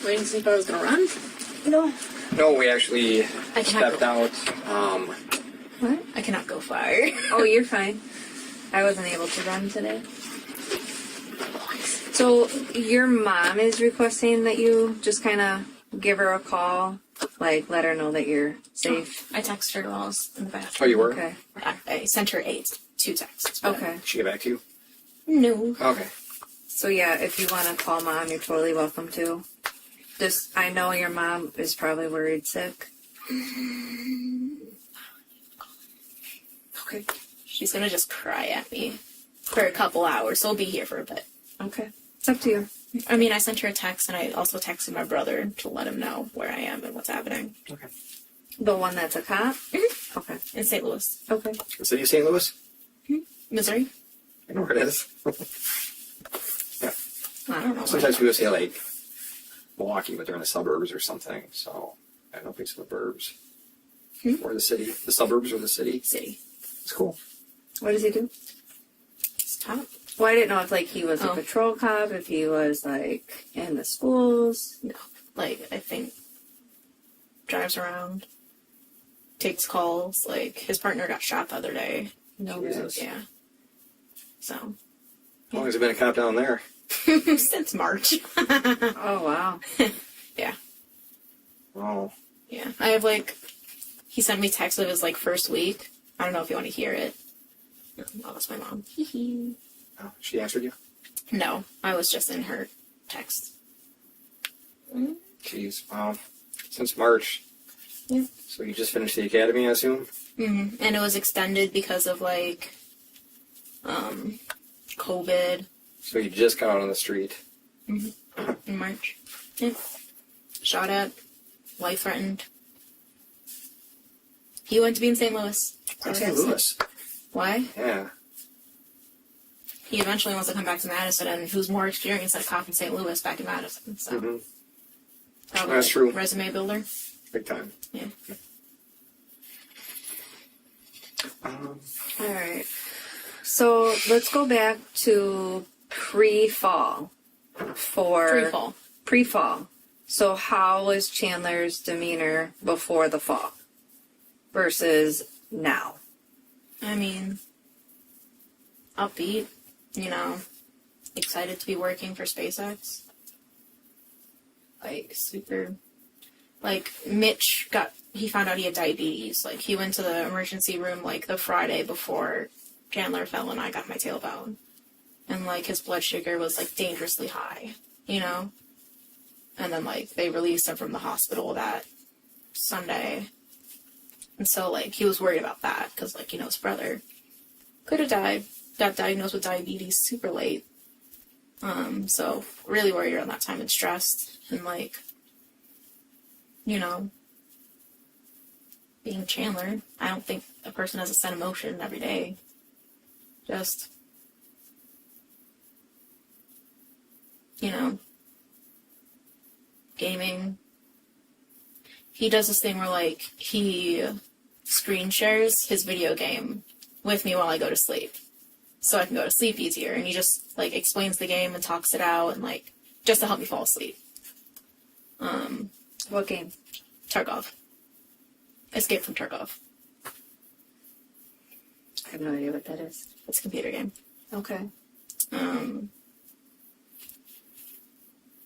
waiting to see if I was gonna run. No. No, we actually I cannot stepped out. What? I cannot go far. Oh, you're fine. I wasn't able to run today. So your mom is requesting that you just kind of give her a call, like let her know that you're safe. I texted her while I was in the bathroom. Oh, you were? Okay. I sent her two texts. but- Okay. Did she get back to you? No. Okay. So yeah, if you want to call mom, you're totally welcome to. Just, I know your mom is probably worried sick. Okay. She's gonna just cry at me for a couple hours, so I'll be here for a bit. Okay. It's up to you. I mean, I sent her a text, and I also texted my brother to let him know where I am and what's happening Okay. The one that's a cop? Mhm. Okay. in St. Louis, Okay. The city of St. Louis? Missouri. I know where it is. I don't know. Sometimes people say like Milwaukee, but they're in the suburbs or something. So I don't know if it's suburbs or the city. The suburbs or the city. City. It's cool. What does he do? Stop. Well, I didn't know if, like, he was a Oh. patrol cop, if he was, like, in the schools. No. Like, I think drives around, takes calls. Like, his partner got shot the other day. No Jesus. good. Yeah. So. How long has it been a cop down there? Since March. Oh, wow. Yeah. Oh. Yeah. I have, like, he sent me text of his, like, first week. I don't know if you want to hear it. Oh, that's my mom. Oh, she answered you? No, I was just in her text. Jeez. Wow. Since March. Yeah. So you just finished the academy, I assume? Mm-hmm. And it was extended because of, like, COVID So you just got out on the street. in March. Yeah. Shot at, life threatened. He went to be in St. Louis. Oh, St. Louis. Why? Yeah. He eventually wants to come back to Madison, and who's more experienced at a cop in St. Louis back in Madison. So Mm-hmm. probably That's true. resume builder. Big time. Yeah. Um, All right. So let's go back to pre-fall. Free fall. Pre-fall. So how was Chandler's demeanor before the fall versus now? I mean, upbeat, you know, excited to be working for SpaceX. Like, super. Like, Mitch he found out he had diabetes. Like, he went to the emergency room, like, the Friday before Chandler fell and I got my tailbone. And, like, his blood sugar was, like, dangerously high, you know? And then, like, they released him from the hospital that Sunday. And so, like, he was worried about that, because, like, you know, his brother could have died. Got diagnosed with diabetes super late. So, really worried around that time and stressed. And, like, you know, being Chandler, I don't think a person has a set emotion every day. Just, you know, gaming. He does this thing where, like, he screen shares his video game with me while I go to sleep. So I can go to sleep easier. And he just, like, explains the game and talks it out and, like, just to help me fall asleep. What game? Tarkov. Escape from Tarkov. I have no idea what that is. It's a computer game. Okay.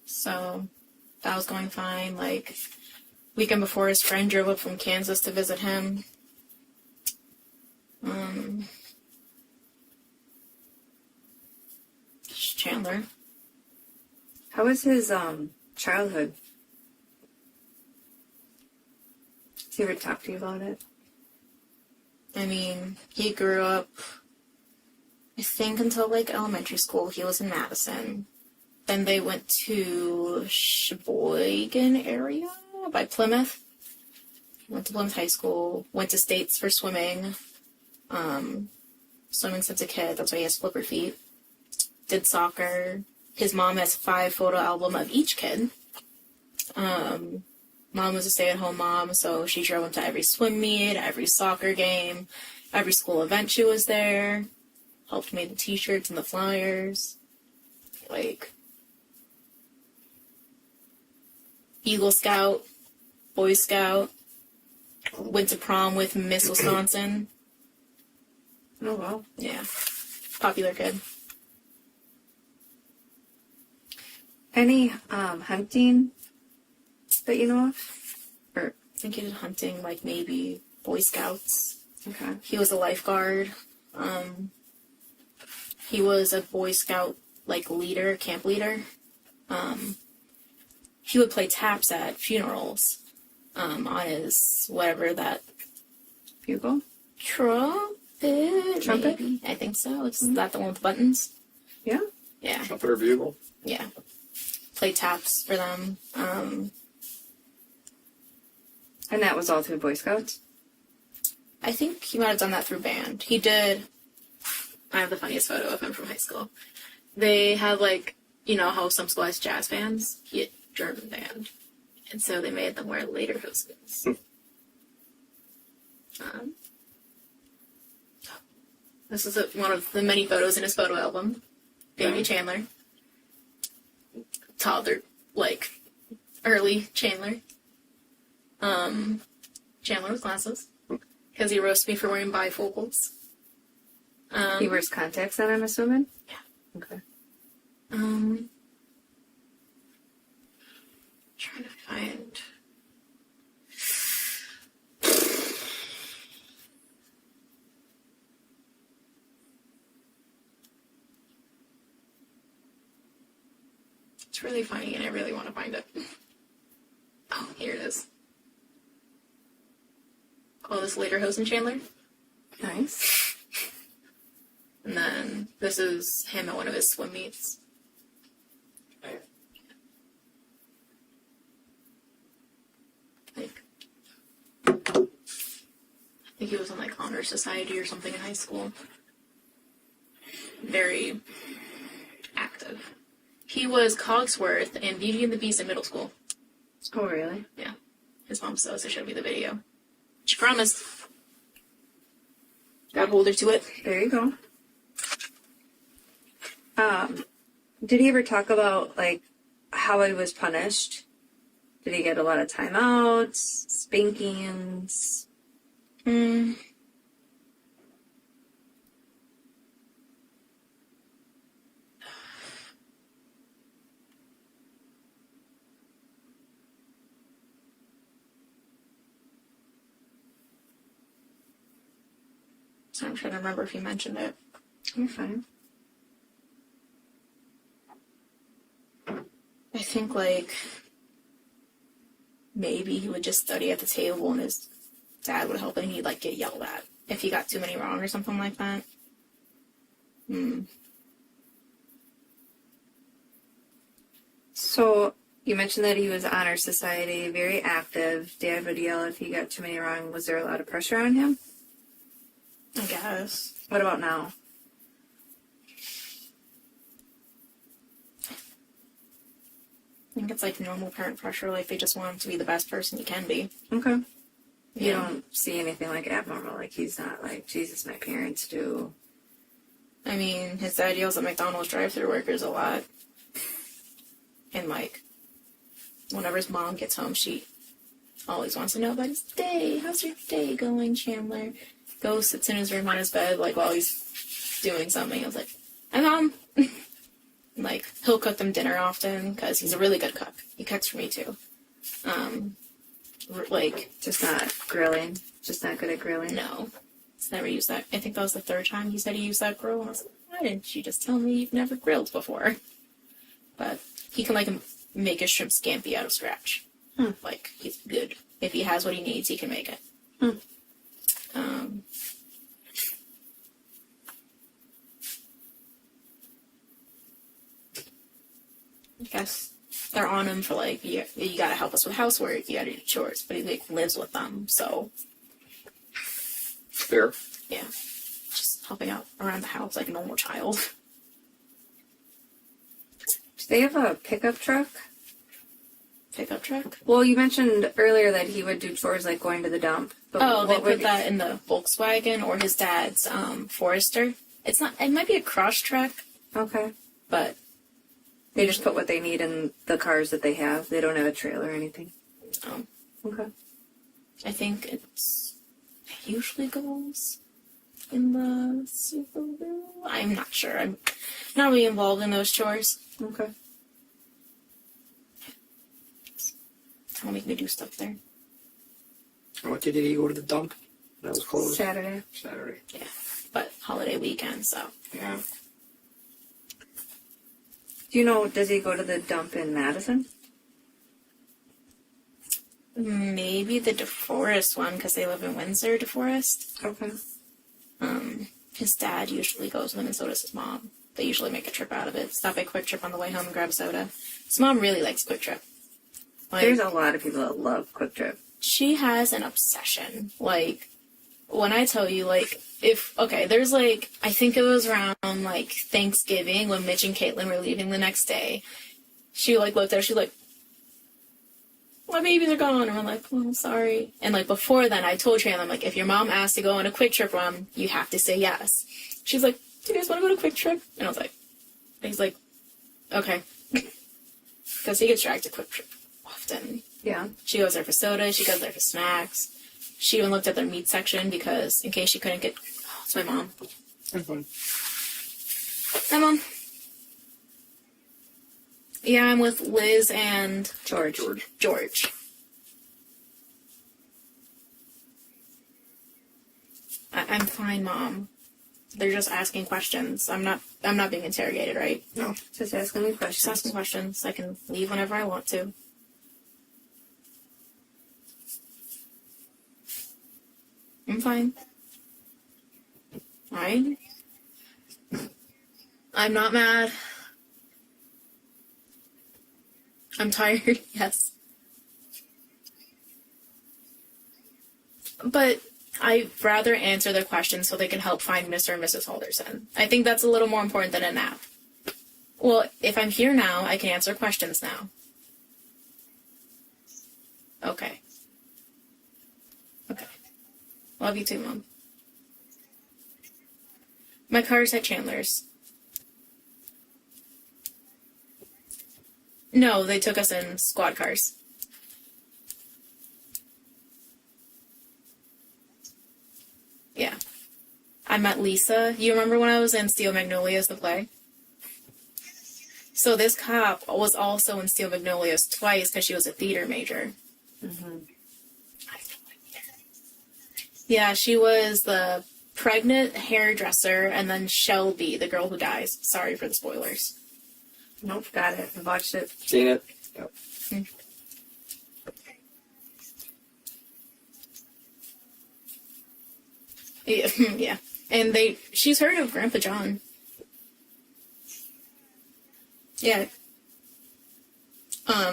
So that was going fine. Like, weekend before, his friend drove up from Kansas to visit him. Chandler. How was his childhood? Has he ever talked to you about it? I mean, he grew up, I think until, like, elementary school, he was in Madison. Then they went to Sheboygan area by Plymouth. Went to Plymouth High School. Went to States for swimming. Swimming since a kid. That's why he has flipper feet. Did soccer. His mom has 5 photo album of each kid. Mom was a stay-at-home mom, so she drove him to every swim meet, every soccer game, every school event she was there. Helped make the t-shirts and the flyers. Like, Eagle Scout, Boy Scout, went to prom with Miss Wisconsin. Oh, wow. Yeah. Popular kid. Any hunting that you know of? Or, I think he did hunting, like maybe Boy Scouts. okay. He was a lifeguard. He was a Boy Scout, like, leader, camp leader. He would play taps at funerals, on his, whatever that Bugle? trumpet. Maybe. I think so. Is that the one with the buttons? Yeah. Yeah. Trumpet or bugle? Yeah. Play taps for them. And that was all through Boy Scouts? I think he might have done that through band. He did. I have the funniest photo of him from high school. They had, like, you know how some school has jazz bands? He had German band. And so they made them wear lederhosen. This is one of the many photos in his photo album. Baby Chandler. Toddler, like, early Chandler. Chandler with glasses. Because he roasted me for wearing bifocals. He wears contacts then, I'm assuming? Yeah. Okay. Trying to find. It's really funny, and I really want to find it. Oh, here it is. Oh, this lederhosen Chandler. Nice. And then this is him at one of his swim meets. Like, I think he was in, like, honor society or something in high school. Very active. He was Cogsworth in Beauty and the Beast in middle school. Oh, really? Yeah. His mom says to show me the video. She promised. Got hold her to it. There you go. Did he ever talk about, like, how he was punished? Did he get a lot of timeouts, spankings? So I'm trying to remember if he mentioned it. You're fine. I think, like, maybe he would just study at the table and his dad would help him and he'd, like, get yelled at if he got too many wrong or something like that. So, you mentioned that he was honor society, very active. Dad would yell if he got too many wrong. Was there a lot of pressure on him? I guess. What about now? I think it's, like, normal parent pressure. Like, they just want him to be the best person he can be. Okay. You Yeah. don't see anything, like, abnormal. Like, he's not like, Jesus, my parents do. I mean, his dad yells at McDonald's drive-thru workers a lot. And, like, whenever his mom gets home, she always wants to know about his day. How's your day going, Chandler? Goes, sits in his room on his bed, like, while he's doing something. I was like, hi, Mom. Like, he'll cook them dinner often, because he's a really good cook. He cooks for me, too. Like, Just not grilling. Just not good at grilling. no. He's never used that. I think that was the third time he said he used that grill. And I was like, why didn't you just tell me you've never grilled before? But he can, like, make a shrimp scampi out of scratch. Like, he's good. If he has what he needs, he can make it. I guess they're on him for, like, you gotta help us with housework, you gotta do chores, but he, like, lives with them, so, Fair. yeah. Just helping out around the house like a normal child. Do they have a pickup truck? Pickup truck? Well, you mentioned earlier that he would do chores like going to the dump. But Oh, they what put would- that in the Volkswagen or his dad's, Forester. It might be a cross track, Okay. but They just put what they need in the cars that they have. They don't have a trailer or anything. Oh, Okay. I think it usually goes in the Subaru. I'm not sure. I'm not really involved in those chores. Okay. Don't make me do stuff there. What did he go to the dump? That was closed. Saturday. Saturday. Yeah, but holiday weekend, so. Yeah. Do you know, does he go to the dump in Madison? Maybe the DeForest one, because they live in Windsor, DeForest. Okay. His dad usually goes with him, and so does his mom. They usually make a trip out of it. Stop at Quick Trip on the way home and grab a soda. His mom really likes Quick Trip. Like, There's a lot of people that love Quick Trip. she has an obsession. Like, when I tell you, like, there's like, I think it was around, like, Thanksgiving when Mitch and Caitlin were leaving the next day. She, like, looked at her, she's like, my babies are gone. And I'm like, oh, sorry. And, like, before then, I told Chandler, I'm like, if your mom asks to go on a Quick Trip run, you have to say yes. She's like, do you guys want to go to Quick Trip? And I was like, he's like, okay. Because he gets dragged to Quick Trip often. Yeah. She goes there for soda. She goes there for snacks. She even looked at their meat section because in case she couldn't get... Oh, it's my mom. Hi, Mom. Yeah, I'm with Liz and... George. George. I'm fine, Mom. They're just asking questions. I'm not being interrogated, right? No. Just asking me Just questions. asking questions. I can leave whenever I want to. I'm fine. Fine. I'm not mad. I'm tired, yes. But I'd rather answer their questions so they can help find Mr. and Mrs. Halderson. I think that's a little more important than a nap. Well, if I'm here now, I can answer questions now. Okay. Okay. Love you too, Mom. My car's at Chandler's. No, they took us in squad cars. Yeah. I met Lisa. You remember when I was in Steel Magnolias, the play? So this cop was also in Steel Magnolias twice because she was a theater major. Mm-hmm. Yeah, she was the pregnant hairdresser, and then Shelby, the girl who dies. Sorry for the spoilers. Nope, got it. I watched it. Seen it? Yep. Yeah, yeah. And she's heard of Grandpa John. Yeah.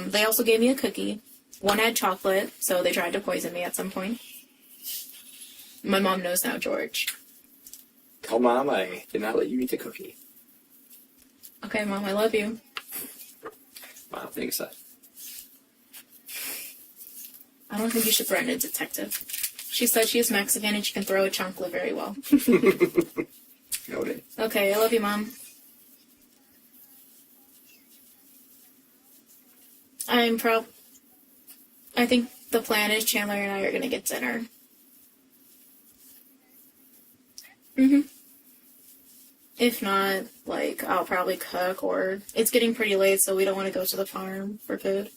They also gave me a cookie. One had chocolate, so they tried to poison me at some point. My mom knows now, George. Tell Mom I did not let you eat the cookie. Okay, Mom, I love you. Mom thinks that. I don't think you should threaten a detective. She said she is Mexican and she can throw a chancla very well. Noted. Okay, I love you, Mom. I think the plan is Chandler and I are gonna get dinner. If not, like, I'll probably cook, or it's getting pretty late, so we don't want to go to the farm for food.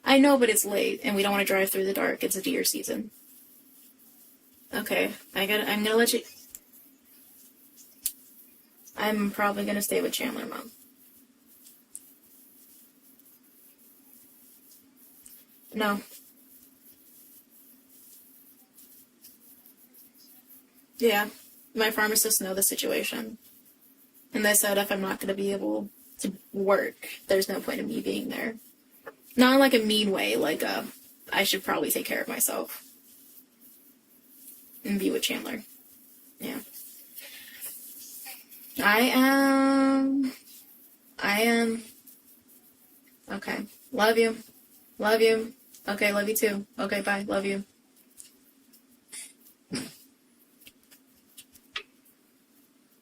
I know, but it's late, and we don't want to drive through the dark. It's a deer season. Okay, I'm gonna let you... I'm probably gonna stay with Chandler, Mom. No. Yeah, my pharmacists know the situation. And they said if I'm not going to be able to work, there's no point in me being there. Not in like a mean way, like I should probably take care of myself. And be with Chandler. Yeah. I am. Okay. Love you. Love you. Okay, love you too. Okay, bye. Love you.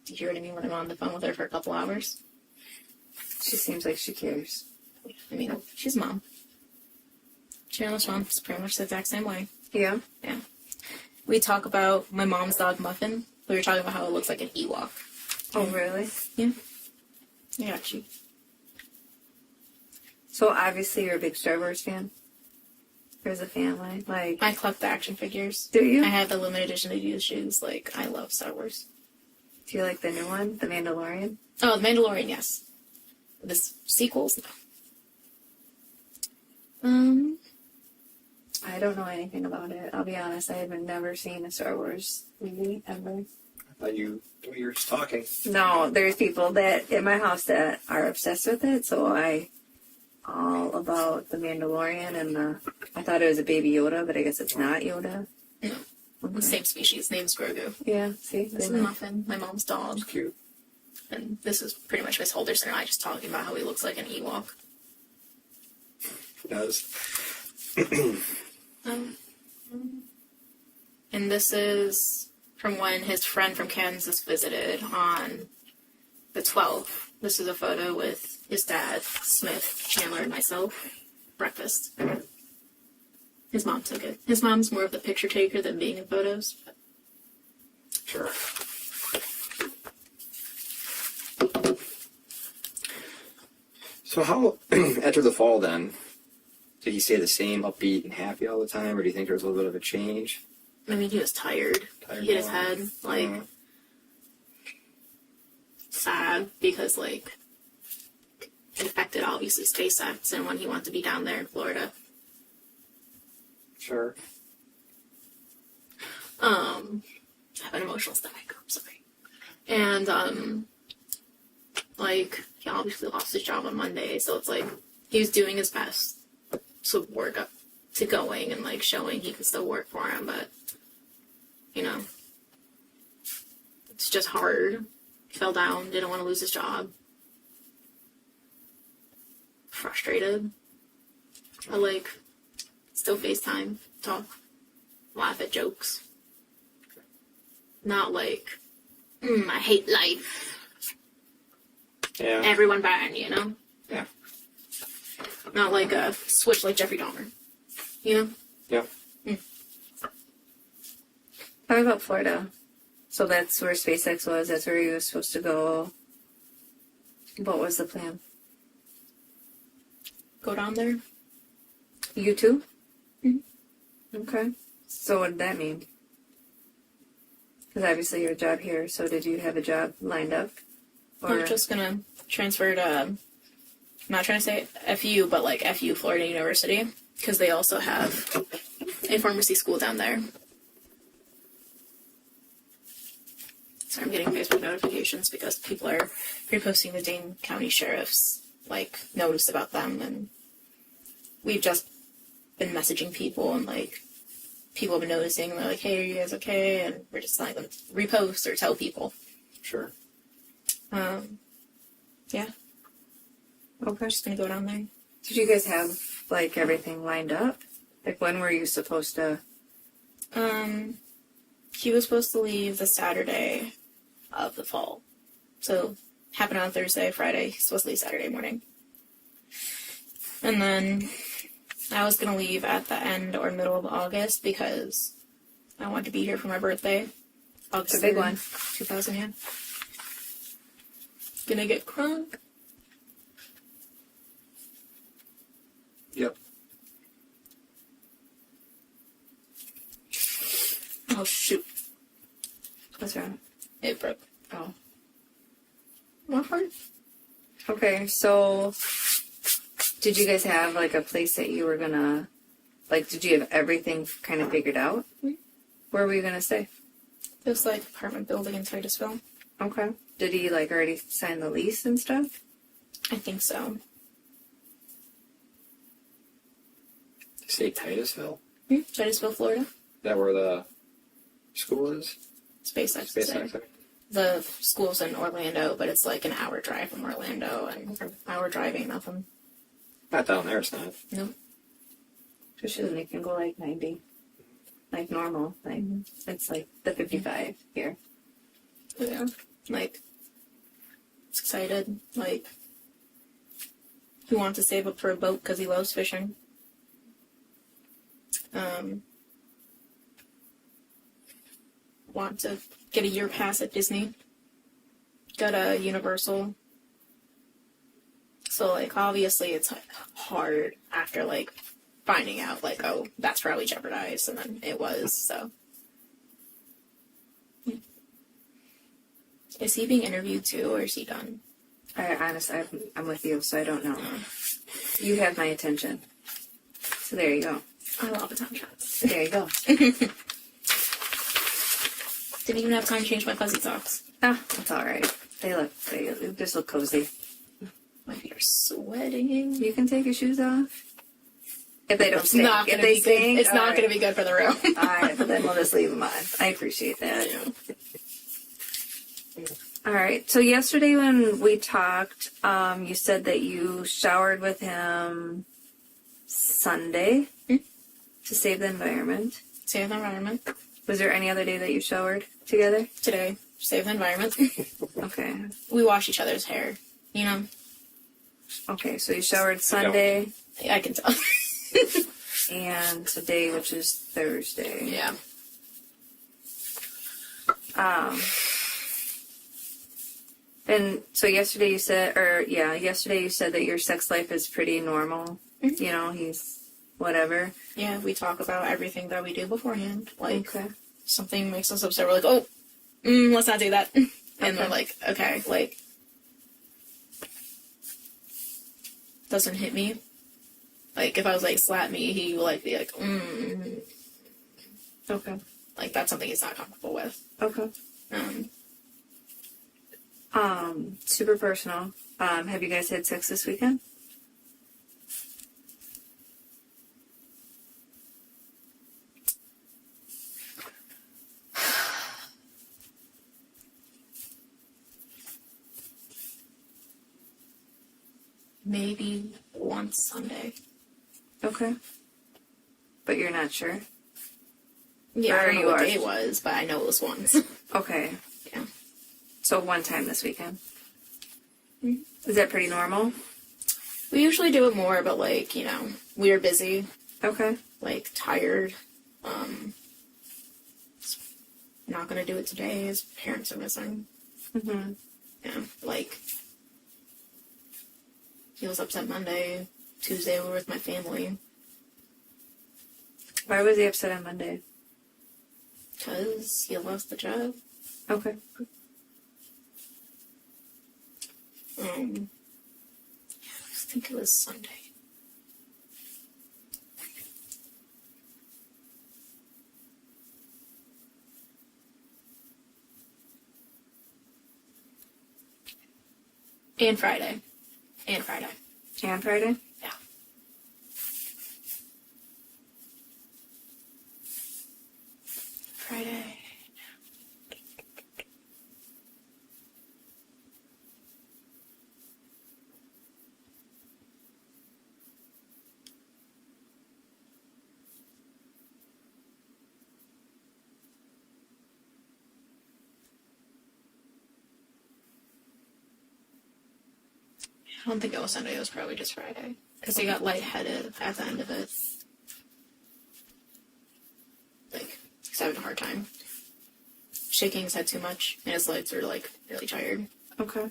Did you hear what I mean when I'm on the phone with her for a couple hours. She seems like she cares. I mean, she's mom. Chandler's mom's pretty much the exact same way. Yeah. Yeah. We talk about my mom's dog Muffin. We were talking about how it looks like an Ewok. Oh, really? Yeah. I got you. So obviously you're a big Star Wars fan. There's a family. Like, I collect the action figures. do you? I have the limited edition shoes. Like, I love Star Wars. Do you like the new one, The Mandalorian? Oh, The Mandalorian, yes. The sequels, no. I don't know anything about it. I'll be honest. I have never seen a Star Wars movie ever. I thought you were just talking. No, there's people that in my house that are obsessed with it. So I all about the Mandalorian and I thought it was a baby Yoda, but I guess it's not Yoda. No. Okay. Same species, name's Grogu. Yeah. See, This is Muffin, my mom's dog. It's cute. And this is pretty much Miss Halderson and I just talking about how he looks like an Ewok. It does. And this is from when his friend from Kansas visited on the 12th. This is a photo with his dad, Smith, Chandler, and myself. Breakfast. His mom's so good. His mom's more of the picture taker than being in photos. But Sure. So how, after the fall then, did he stay the same, upbeat and happy all the time, or do you think there was a little bit of a change? I mean, he was tired. Tired He hit his now? head, like, sad, because, like, it affected, obviously, SpaceX and when he wanted to be down there in Florida. Sure. I have an emotional stomach, I'm sorry. And, like, he obviously lost his job on Monday, so it's like, he was doing his best to work up to going and, like, showing he could still work for him, but, you know, it's just hard. He fell down, didn't want to lose his job. Frustrated. I, like, still FaceTime, talk, laugh at jokes. Not like, I hate life. Yeah. Everyone bad, you know? Yeah. Not like a switch like Jeffrey Dahmer. You know? Yeah. Talk about Florida. So that's where SpaceX was. That's where he was supposed to go. What was the plan? Go down there. You too? Mm-hmm. Okay. So what did that mean? Because obviously you're a job here. So did you have a job lined up? I'm just gonna transfer to, I'm not trying to say FU, but like FU, Florida University, because they also have a pharmacy school down there. So I'm getting Facebook notifications because people are reposting the Dane County Sheriff's, like, notice about them, and we've just been messaging people, and, like, people have been noticing, and they're like, hey, are you guys okay? And we're just telling them to repost or tell people. Sure. Yeah. Okay. Just gonna go down there. Did you guys have, like, everything lined up? Like, when were you supposed to? He was supposed to leave the Saturday of the fall. So, happened on Thursday, Friday. He's supposed to leave Saturday morning. And then I was gonna leave at the end or middle of August because I wanted to be here for my birthday. August It's a big 3rd, one. 2000, yeah. Gonna get crunk. Yep. Oh, shoot. What's wrong? It broke. Oh. What part? Okay, so did you guys have, like, a place that you were gonna, like, did you have everything kind of figured out? Where were you gonna stay? This, like, apartment building in Titusville. Okay. Did he, like, already sign the lease and stuff? I think so. Say Titusville. Titusville, Florida. Is that where the school is? SpaceX is there. SpaceX. The school's in Orlando, but it's like an hour drive from Orlando, and hour driving, nothing. Not down there, it's not. No. Especially when they can go, like, 90. Like, normal. Like, it's, like, the 55 here. Yeah. Like, excited. Like, he wants to save up for a boat because he loves fishing. Want to get a year pass at Disney. Got a Universal. So, like, obviously it's hard after, like, finding out, like, oh, that's probably jeopardized, and then it was, so. Is he being interviewed too, or is he done? I honestly, I'm with you, so I don't know. You have my attention. So there you go. I love a time shots. There you go. Didn't even have time to change my fuzzy socks. Ah, it's alright. They just look cozy. My feet are sweating. You can take your shoes off. If they don't It's stink. not If gonna they be stink, good. It's not going to be good for the room. Alright, but then we'll just leave them on. I appreciate that. Alright, so yesterday when we talked, you said that you showered with him Sunday to save the environment. Save the environment. Was there any other day that you showered together? Today, save the environment. Okay. We wash each other's hair, you know? Okay, so you showered Sunday I can tell. and today, which is Thursday. Yeah. And so yesterday you said that your sex life is pretty normal. Mm-hmm. You know, he's whatever. Yeah, we talk about everything that we do beforehand. Like, Okay. something makes us upset, we're like, oh, let's not do that. And Okay. we're like, okay, like, doesn't hit me. Like, if I was like, slap me, he would like be like, Okay. like, that's something he's not comfortable with. Okay. Super personal. Have you guys had sex this weekend? Maybe once Sunday. Okay. But you're not sure? Yeah, I Or don't know you what are. day it was, but I know it was once. Okay. Yeah. So one time this weekend. Mhm. Is that pretty normal? We usually do it more, but like, you know, we are busy, Okay. like tired. Not gonna do it today. His parents are missing. Mm-hmm. Yeah, like he was upset Monday. Tuesday we were with my family Why was he upset on Monday? because he lost the job. Okay. Yeah, I think it was Sunday. And Friday. And Friday? Yeah. Friday. I don't think it was Sunday, it was probably just Friday. Because he got lightheaded at the end of it. Like, he's having a hard time. Shaking his head too much, and his legs are, like, really tired. Okay.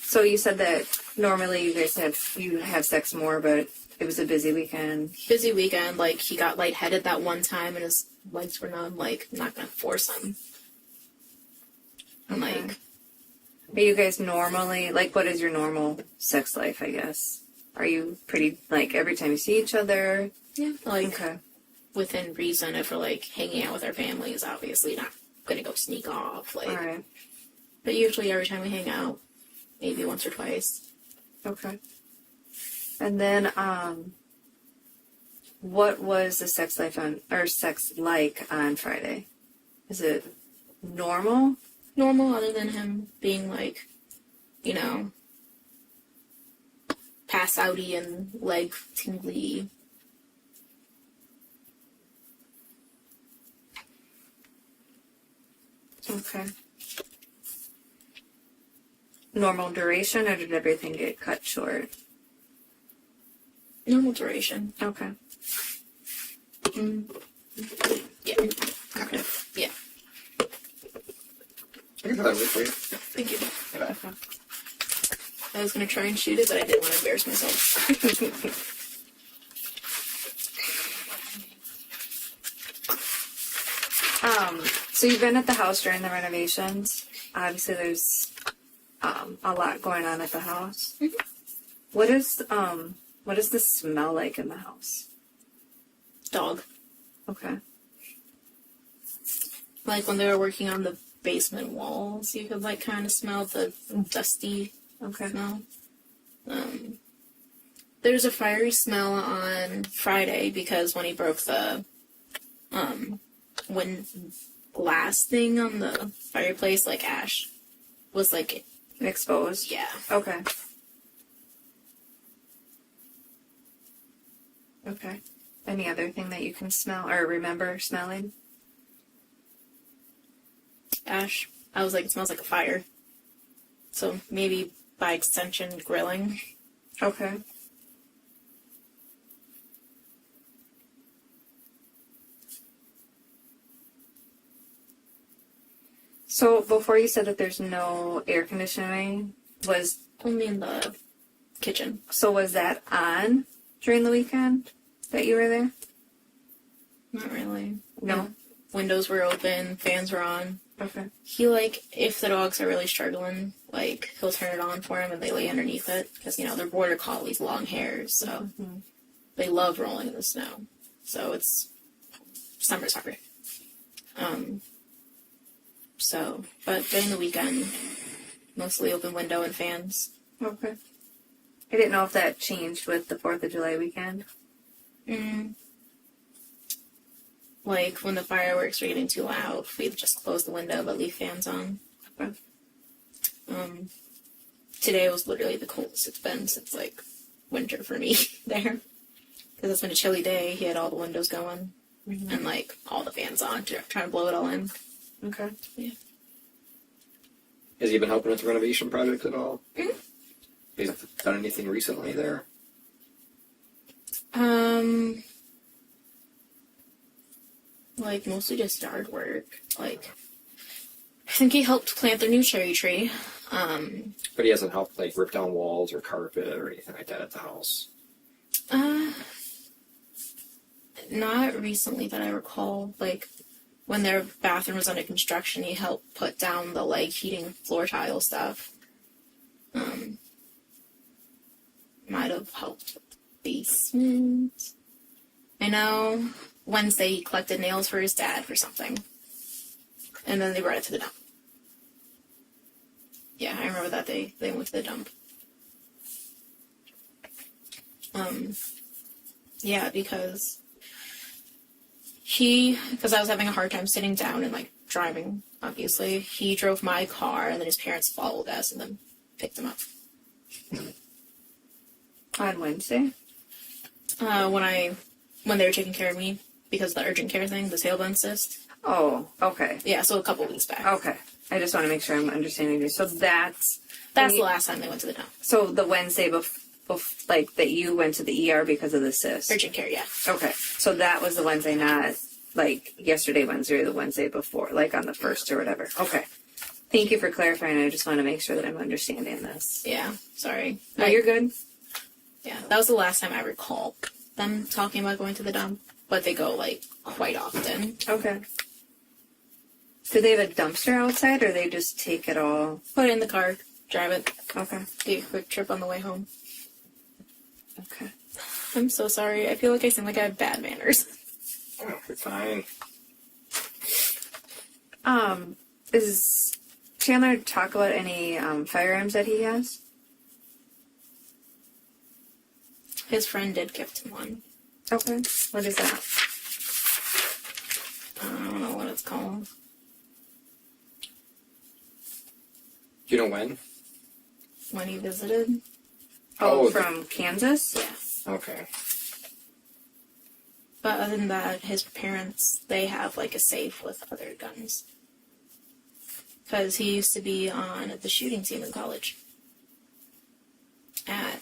So you said that normally you have sex more, but it was a busy weekend. Busy weekend, like, he got lightheaded that one time, and his legs were numb. Like, I'm not gonna force him. I'm Okay. like, Are you guys normally, like, what is your normal sex life, I guess? Are you pretty, like, every time you see each other? yeah, like, Okay. within reason, if we're, like, hanging out with our families, obviously not gonna go sneak off, like, Alright. but usually every time we hang out, maybe once or twice. Okay. And then, what was the sex like on Friday? Is it normal? Normal, other than him being, like, you know, pass outy and leg tingly. Okay. normal duration, or did everything get cut short? Normal duration. Okay. Yeah. Okay. Yeah. I can have that with you. Thank you. Okay. I was gonna try and shoot it, but I didn't want to embarrass myself. So you've been at the house during the renovations. Obviously, there's a lot going on at the house. Mhm. What does the smell like in the house? Dog. Okay. Like when they were working on the basement walls, you could like kind of smell the dusty Okay. smell. There's a fiery smell on Friday because when he broke the glass thing on the fireplace, like ash was like, Exposed. yeah. Okay. Okay. Any other thing that you can smell or remember smelling? Ash. I was like, it smells like a fire. So maybe by extension, grilling. Okay. So before you said that there's no air conditioning, Only in the kitchen. was that on during the weekend that you were there? Not really. No. Windows were open, fans were on. Okay. He, like, if the dogs are really struggling, like, he'll turn it on for them and they lay underneath it. Because, they're border collies, long hairs, so they love rolling in the snow. So it's summer's hard. But during the weekend, mostly open window and fans. Okay. I didn't know if that changed with the 4th of July weekend. Like, when the fireworks were getting too loud, we'd just close the window but leave fans on. Okay. Today was literally the coldest it's been since, like, winter for me there. Because it's been a chilly day. He had all the windows going. And, like, all the fans on, trying to blow it all in. Okay. Yeah. Has he been helping with the renovation project at all? He's done anything recently there? Like, mostly just yard work. Like, I think he helped plant their new cherry tree. But he hasn't helped, like, rip down walls or carpet or anything like that at the house? Not recently that I recall. Like, when their bathroom was under construction, he helped put down the, like, heating floor tile stuff. Might have helped with the basement. I know Wednesday he collected nails for his dad for something. And then they brought it to the dump. Yeah, I remember that they went to the dump. Yeah, because I was having a hard time sitting down and, like, driving, obviously. He drove my car, and then his parents followed us and then picked him up. On Wednesday? When they were taking care of me, because of the urgent care thing, the tailbone cyst. Oh, okay. Yeah, so a couple weeks back. Okay. I just want to make sure I'm understanding you. So that's the last time they went to the dump. So the Wednesday like that you went to the ER because of the cyst. Urgent care, yeah. Okay. So that was the Wednesday, not like yesterday Wednesday or the Wednesday before, like on the 1st or whatever. Okay. Thank you for clarifying. I just want to make sure that I'm understanding this. Yeah, sorry. No, you're good. Yeah, that was the last time I recall them talking about going to the dump, but they go, like, quite often. Okay. Do they have a dumpster outside, or they just take it all? Put it in the car, drive it, Okay. take a quick trip on the way home. Okay. I'm so sorry. I feel like I seem like I have bad manners. Oh, you're fine. Is Chandler talk about any firearms that he has? His friend did gift him one. Okay. What is that? I don't know what it's called. Do you know when? When he visited. Oh, from Kansas? Yeah. Okay. But other than that, his parents, they have, like, a safe with other guns. because he used to be on the shooting team in college. At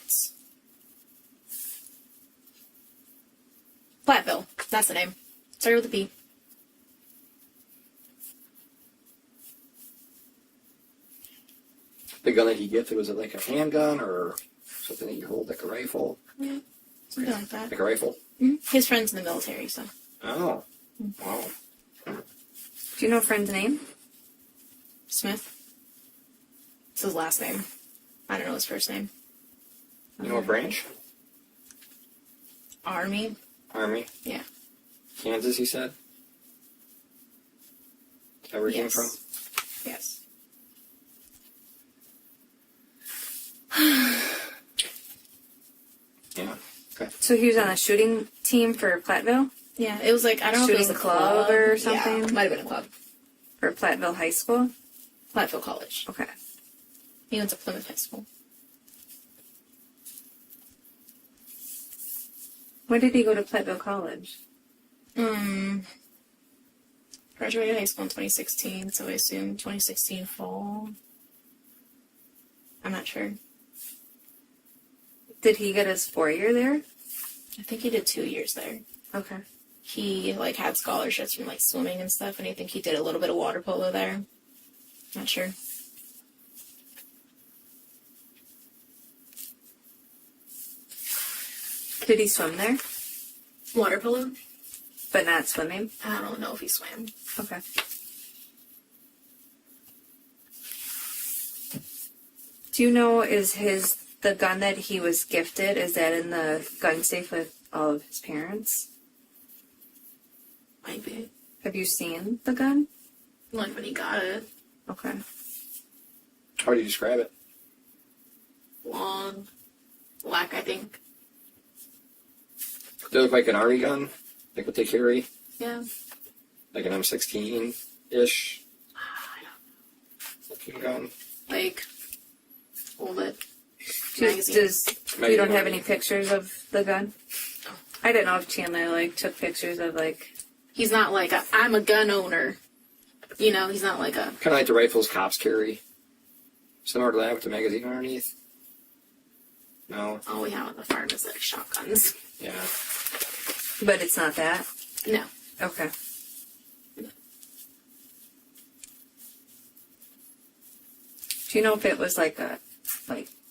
Platteville. That's the name. Started with a P. The gun that he gifted, was it like a handgun or something that you hold, like a rifle? Yeah, something like that. Like a rifle? Mm-hmm. His friend's in the military, so. Oh. Wow. Do you know a friend's name? Smith. It's his last name. I don't know his first name. You know what branch? Army. Army? Yeah. Kansas, you said? Is that where he came Yes. from? Yes. Yeah. Okay. So he was on a shooting team for Platteville? Yeah, it was like, I don't know if it was a Shooting club or something? Yeah, might have been a club. For Platteville High School? Platteville College. Okay. He went to Plymouth High School. When did he go to Platteville College? Graduated high school in 2016, so I assume 2016 fall. I'm not sure. Did he get his 4-year there? I think he did 2 years there. Okay. He like had scholarships from like swimming and stuff, and I think he did a little bit of water polo there. Not sure. Did he swim there? Water polo? But not swimming? I don't know if he swam. Okay. Do you know, is the gun that he was gifted, is that in the gun safe with all of his parents? Might be. Have you seen the gun? Like when he got it. Okay. How do you describe it? Long. Black, I think. Does it look like an army gun? Like what they carry? Yeah. Like an M16-ish looking gun? Like, hold it. You Maybe don't have not. any pictures of the gun? No. I didn't know if Chandler, took pictures of, He's not like I'm a gun owner. You know, he's not like a... Kind of like the rifles cops carry. Similar to that with the magazine underneath? No? All we have on the farm is like shotguns. Yeah. but it's not that? No. Okay. Do you know if it was like a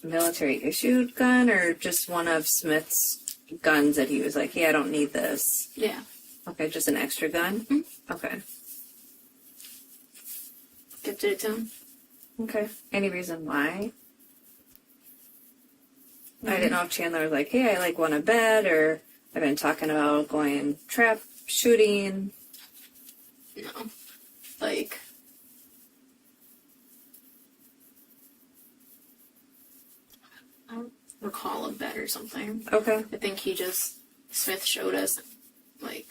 military issued gun or just one of Smith's guns that he was like, hey, I don't need this? Yeah. Okay, just an extra gun? Mm-hmm. Okay. Gifted it to him. Okay. Any reason why? I didn't know if Chandler was like, hey, I want a bed, or I've been talking about going trap shooting. No. Like... I don't recall a bet or something. Okay. I think Smith showed us, I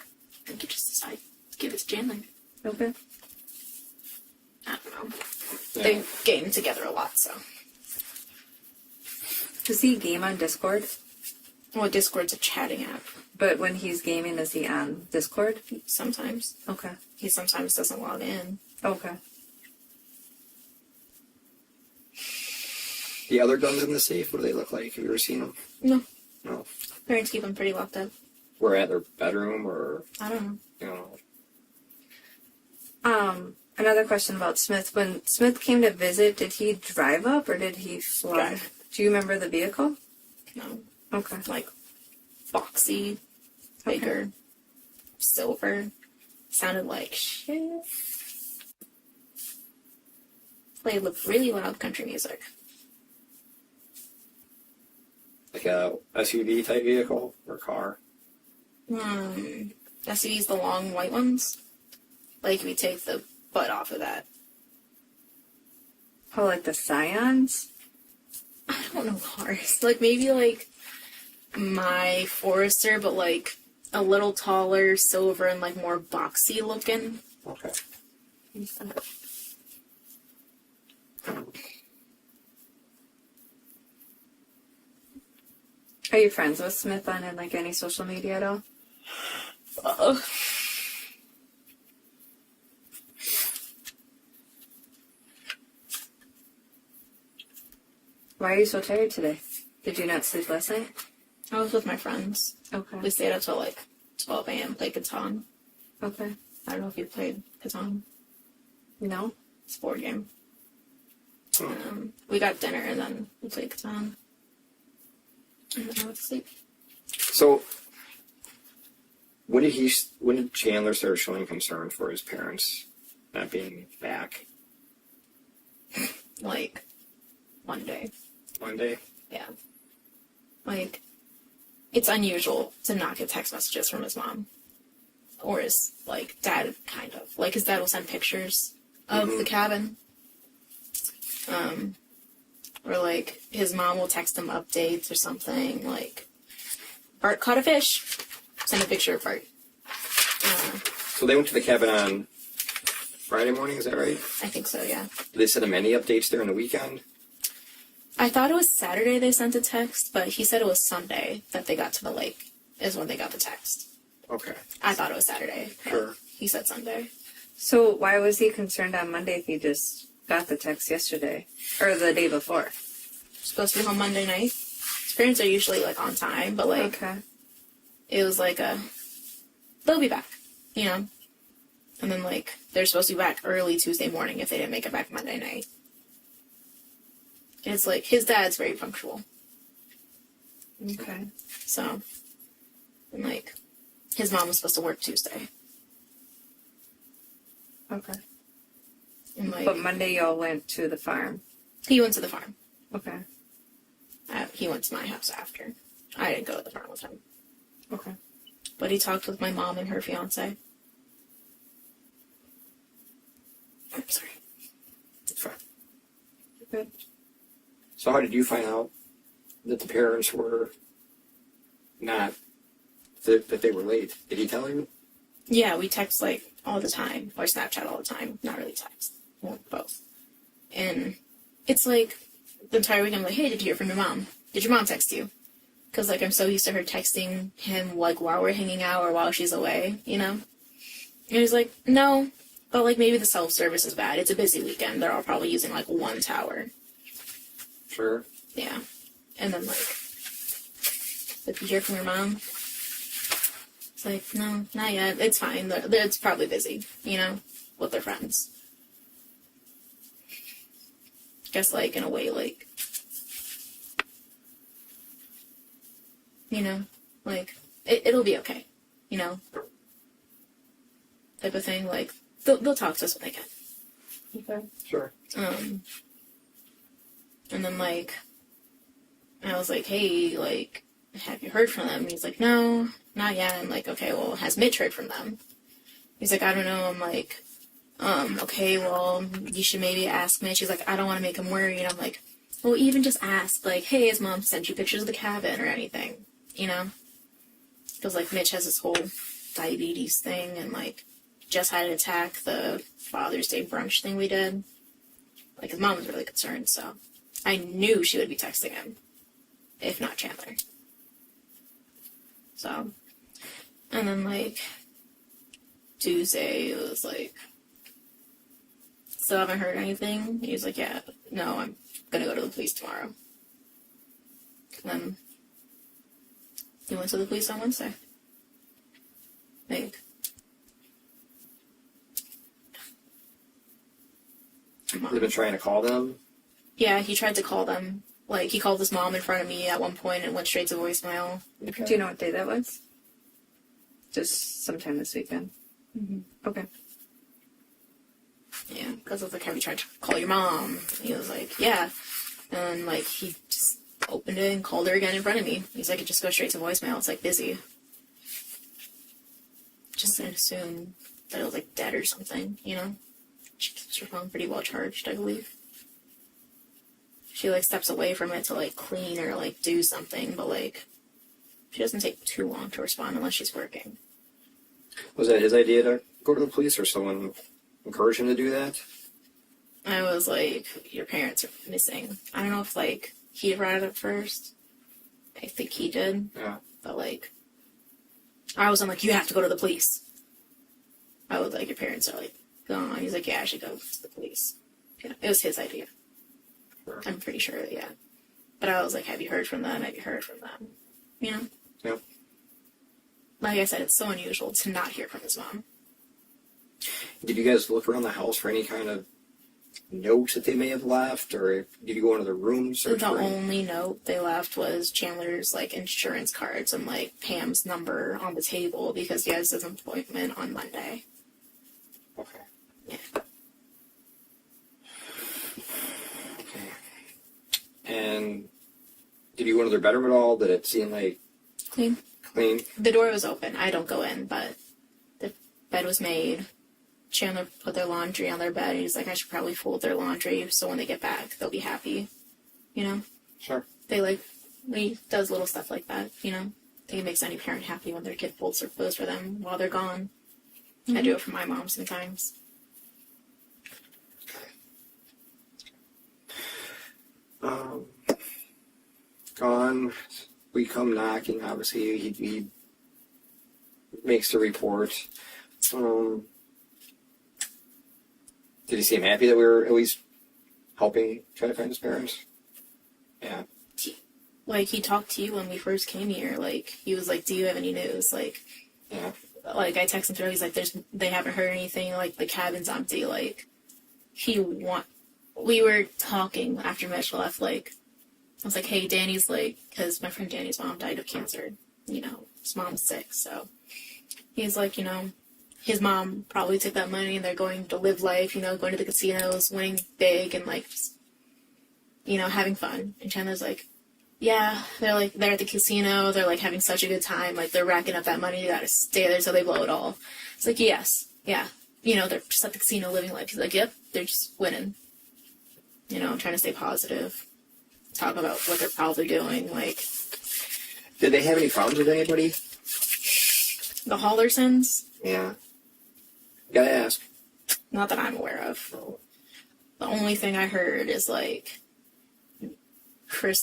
think he just decided to give it to Chandler. Okay. I don't know. Yeah. They game together a lot, so. Does he game on Discord? Well, Discord's a chatting app. But when he's gaming, is he on Discord? Sometimes. Okay. He sometimes doesn't log in. Okay. The other guns in the safe, what do they look like? Have you ever seen them? No. No. Parents keep them pretty locked up. We're at their bedroom or, I don't know. you know. Another question about Smith. When Smith came to visit, did he drive up or did he fly? Drive. Do you remember the vehicle? No. Okay. Like, boxy, Okay. bigger, silver. Sounded like shit. Played really loud country music. Like a SUV type vehicle or car? SUVs, the long white ones. Like, we take the butt off of that. Oh, like the Scions? I don't know cars. Like, maybe, my Forester, but, a little taller, silver, and, more boxy looking. Okay. Are you friends with Smith on any social media at all? Why are you so tired today? Did you not sleep last night? I was with my friends. Okay. We stayed up till like 12 a.m. played Catan. Okay. I don't know if you played Catan. No? It's a board game. We got dinner and then we played Catan. And then I went to sleep. So, when did Chandler start showing concern for his parents not being back? Like, one day. One day? Yeah. Like, it's unusual to not get text messages from his mom. Or his, like, dad, kind of. Like, his dad will send pictures of the cabin. Or, like, his mom will text him updates or something. Like, Bart caught a fish. Send a picture of Bart. So they went to the cabin on Friday morning, is that right? I think so, yeah. Did they send him any updates during the weekend? I thought it was Saturday they sent a text, but he said it was Sunday that they got to the lake, is when they got the text. Okay. I thought it was Saturday. but Sure. He said Sunday. So why was he concerned on Monday if he just got the text yesterday? Or the day before? Supposed to be home Monday night. His parents are usually, like, on time, but, like, Okay. it was like they'll be back, you know? And then, like, they're supposed to be back early Tuesday morning if they didn't make it back Monday night. And it's like, his dad's very punctual. Okay. So, and, like, his mom was supposed to work Tuesday. Okay. And, like, But Monday y'all went to the farm. he went to the farm. Okay. He went to my house after. I didn't go to the farm with him. Okay. But he talked with my mom and her fiance. I'm sorry. It's fine. Good. So how did you find out that the parents were not, that they were late? Did he tell you? Yeah, we text, like, all the time. Or Snapchat all the time. Not really text. Well, both. And it's like, the entire week I'm like, hey, did you hear from your mom? Did your mom text you? Because, like, I'm so used to her texting him, like, while we're hanging out or while she's away, you know? And he's like, no. But, like, maybe the self-service is bad. It's a busy weekend. They're all probably using, like, one tower. Sure. Yeah. And then, like, did you hear from your mom? It's like, no, not yet. It's fine. It's probably busy, you know, with their friends. Guess, like, in a way, like, you know, like, it'll be okay, you know, type of thing. Like, they'll talk to us when they can. Okay. Sure. And then, like, I was like, hey, like, have you heard from them? And he's like, no, not yet. I'm like, okay, well, has Mitch heard from them? He's like, I don't know. I'm like, okay, well, you should maybe ask Mitch. He's like, I don't want to make him worry. And I'm like, well, even just ask, like, hey, has mom sent you pictures of the cabin or anything, you know? Because, like, Mitch has this whole diabetes thing and, like, just had an attack the Father's Day brunch thing we did. Like, his mom was really concerned, so I knew she would be texting him, if not Chandler. So, and then, like, Tuesday, it was like, still haven't heard anything. He was like, yeah, no, I'm gonna go to the police tomorrow. And then he went to the police on Wednesday. Like, They've been trying to call them? yeah, he tried to call them. Like, he called his mom in front of me at one point and went straight to voicemail. Okay. Do you know what day that was? Just sometime this weekend. Mm-hmm. Okay. Yeah, because I was like, have you tried to call your mom? He was like, yeah. And, like, he just opened it and called her again in front of me. He's like, it just goes straight to voicemail. It's, like, busy. Just didn't assume that it was, like, dead or something, you know? She keeps her phone pretty well charged, I believe. She, like, steps away from it to, like, clean or, like, do something, but, like, she doesn't take too long to respond unless she's working. Was that his idea to go to the police, or someone encouraged him to do that? I was like, your parents are missing. I don't know if, like, he brought it up first. I think he did. Yeah. But, like, I wasn't like, you have to go to the police. I was like, your parents are, like, gone. He's like, yeah, I should go to the police. Yeah, it was his idea. Sure. I'm pretty sure, yeah. But I was like, have you heard from them? Have you heard from them? You know? Yep. Like I said, it's so unusual to not hear from his mom. Did you guys look around the house for any kind of notes that they may have left, or did you go into the rooms? The only note they left was Chandler's like insurance cards and like Pam's number on the table because he has his appointment on Monday. Okay. Yeah. Okay. And did you go into their bedroom at all? Did it seem like Clean. clean? The door was open. I don't go in, but the bed was made. Chandler put their laundry on their bed. He's like, I should probably fold their laundry so when they get back, they'll be happy. You know? Sure. He does little stuff like that, you know? I think it makes any parent happy when their kid folds their clothes for them while they're gone. I do it for my mom sometimes. Gone. We come knocking. Obviously, he makes the report. Did he seem happy that we were at least helping try to find his parents? Yeah. Like, he talked to you when we first came here. Like, he was like, do you have any news? Like, Yeah. like I texted him through. He's like, they haven't heard anything. Like, the cabin's empty. Like, we were talking after Mitchell left. Like, I was like, hey, Danny's like, because my friend Danny's mom died of cancer. You know, his mom's sick. So he's like, you know, his mom probably took that money and they're going to live life, you know, going to the casinos, winning big and like, just, you know, having fun. And Chandler's like, yeah, they're at the casino, they're like having such a good time, like they're racking up that money, they gotta stay there so they blow it all. It's like, yes, yeah, you know, they're just at the casino living life. He's like, yep, they're just winning. You know, I'm trying to stay positive, talk about what they're probably doing, like. Did they have any problems with anybody? The Haldersons? Yeah. Gotta ask. Not that I'm aware of. The only thing I heard is like, Miss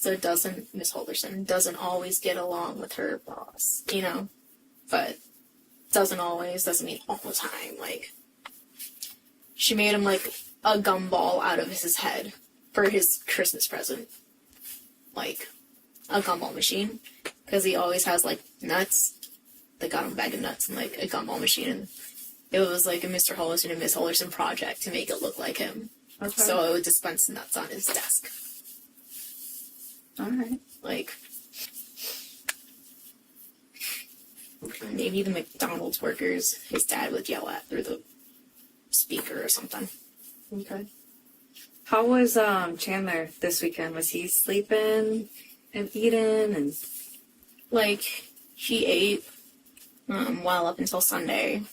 Halderson doesn't always get along with her boss, you know? But doesn't mean all the time. Like, she made him like a gumball out of his head for his Christmas present. Like, a gumball machine. Because he always has like nuts. They got him a bag of nuts and like a gumball machine. And it was like a Mr. Halderson and Miss Halderson project to make it look like him. Okay. So it would dispense nuts on his desk. Alright. Like, Okay. maybe the McDonald's workers, his dad would yell at through the speaker or something. Okay. How was Chandler this weekend? Was he sleeping and eating and Like, he ate well up until Sunday.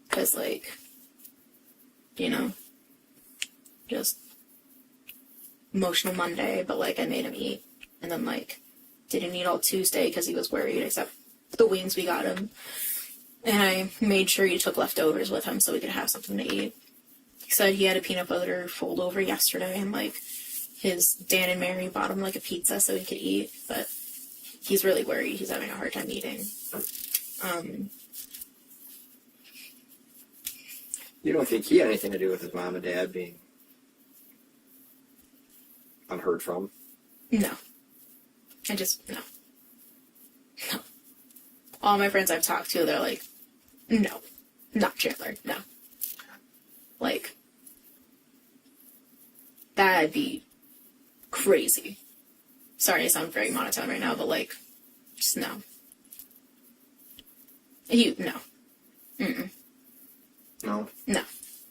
Because, like, you know, just emotional Monday, but, like, I made him eat. And then, like, didn't eat all Tuesday because he was worried, except the wings we got him. And I made sure he took leftovers with him so we could have something to eat. He said he had a peanut butter fold over yesterday, and, like, his Dan and Mary bought him, like, a pizza so he could eat, but he's really worried. He's having a hard time eating. You don't think he had anything to do with his mom and dad being unheard from? No. No. All my friends I've talked to, they're like, no. Not Chandler, no. Like, that'd be crazy. Sorry, I sound very monotone right now, but like, just no. No. Mm-mm. No. No.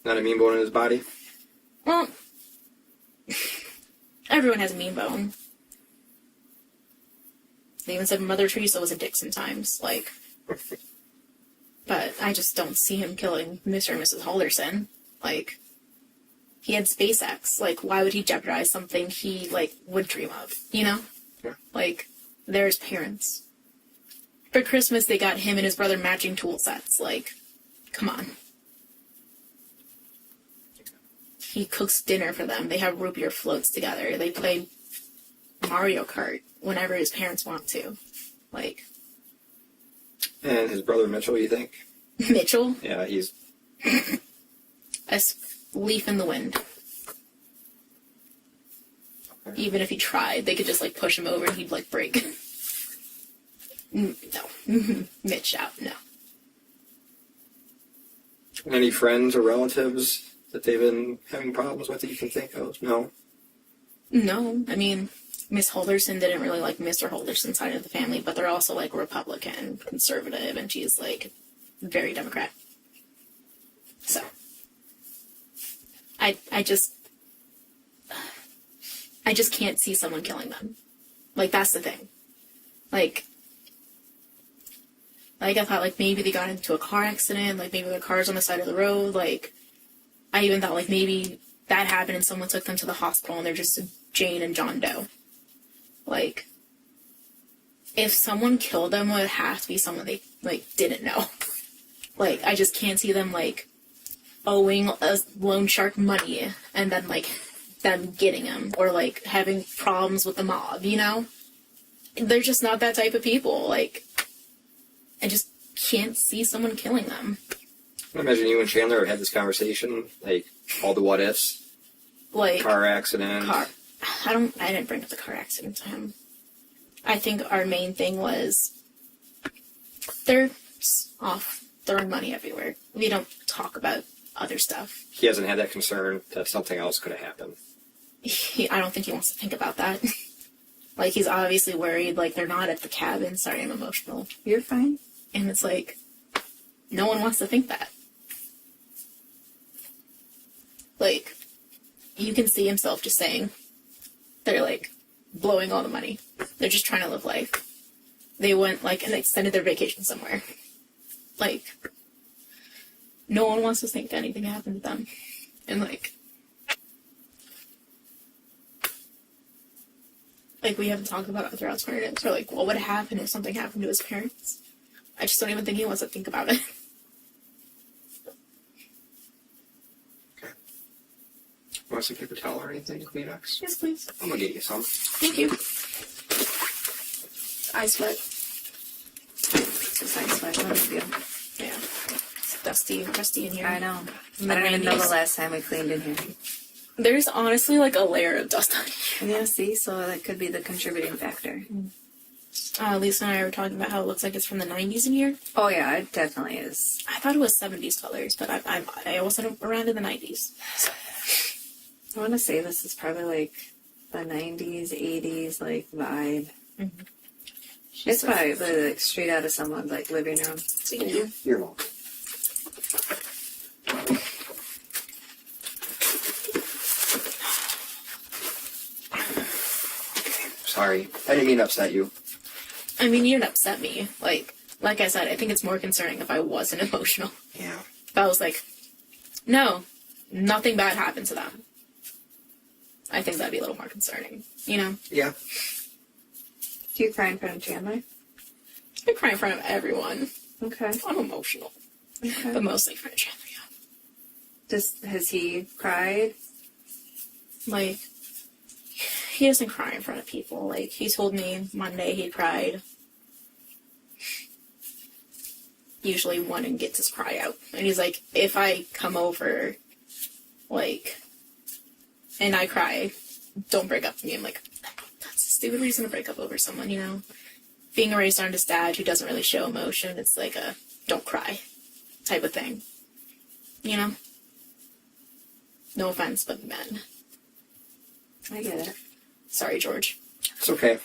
Not a mean bone in his body? Well, everyone has a mean bone. They even said Mother Teresa was a dick sometimes, like. But I just don't see him killing Mr. and Mrs. Halderson. Like, he had SpaceX. Like, why would he jeopardize something he, like, would dream of, you know? Yeah. Like, they're his parents. For Christmas, they got him and his brother matching tool sets. Like, come on. He cooks dinner for them. They have root beer floats together. They play Mario Kart whenever his parents want to. Like. And his brother Mitchell, you think? Mitchell? Yeah, he's... A leaf in the wind. Okay. even if he tried, they could just like push him over and he'd like break. No. Mitch out, no. Any friends or relatives that they've been having problems with that you can think of? No? No, I mean, Miss Halderson didn't really like Mr. Halderson's side of the family, but they're also like Republican, conservative, and she's like very Democrat. So, I just can't see someone killing them. Like, that's the thing. Like I thought, like, maybe they got into a car accident, like, maybe their car's on the side of the road, like, I even thought, like, maybe that happened and someone took them to the hospital and they're just Jane and John Doe. Like, if someone killed them, it would have to be someone they, like, didn't know. Like, I just can't see them, like, owing a loan shark money and then, like, them getting him or, like, having problems with the mob, you know? They're just not that type of people, like... I just can't see someone killing them. I imagine you and Chandler have had this conversation, like, all the what ifs. Like... Car accident. I didn't bring up the car accident to him. I think our main thing was... They're off throwing money everywhere. We don't talk about other stuff. He hasn't had that concern that something else could have happened. I don't think he wants to think about that. Like, he's obviously worried, like, they're not at the cabin. Sorry, I'm emotional. You're fine. And it's like, no one wants to think that. Like, you can see himself just saying, they're, like, blowing all the money. They're just trying to live life. They went, like, and extended their vacation somewhere. Like, no one wants to think anything happened to them. And, like, we haven't talked about other alternatives. Or, like, what would happen if something happened to his parents? I just don't even think he wants to think about it. Okay. Want some paper towel or anything, Kleenex? Yes, please. I'm gonna get you some. Thank you. I sweat. It's just I sweat. No big deal. Yeah. It's dusty in here. I know. I don't even know the last time we cleaned in here. There's honestly like a layer of dust on here. Yeah, see? So that could be the contributing factor. Lisa and I were talking about how it looks like it's from the 90s in here. Oh, yeah, it definitely is. I thought it was 70s colors, but I also around in the 90s. So. I want to say this is probably like the 90s, 80s, like, vibe. Mm-hmm. It's probably like straight out of someone's, like, living room. Thank you. You're welcome. Sorry. I didn't mean to upset you. I mean, you didn't upset me. Like I said, I think it's more concerning if I wasn't emotional. Yeah. If I was like, no, nothing bad happened to them. I think that'd be a little more concerning, you know? Yeah. Do you cry in front of Chandler? I cry in front of everyone. Okay. I'm emotional. Okay. But mostly in front of Chandler, yeah. Has he cried? Like, he doesn't cry in front of people. Like, he told me Monday he cried. Usually one and gets his cry out. And he's like, if I come over, like, and I cry, don't break up with me. I'm like, that's a stupid reason to break up over someone, you know? Being raised on his dad who doesn't really show emotion, it's like a don't cry type of thing. You know? No offense, but men. I get it. Sorry, George. It's okay.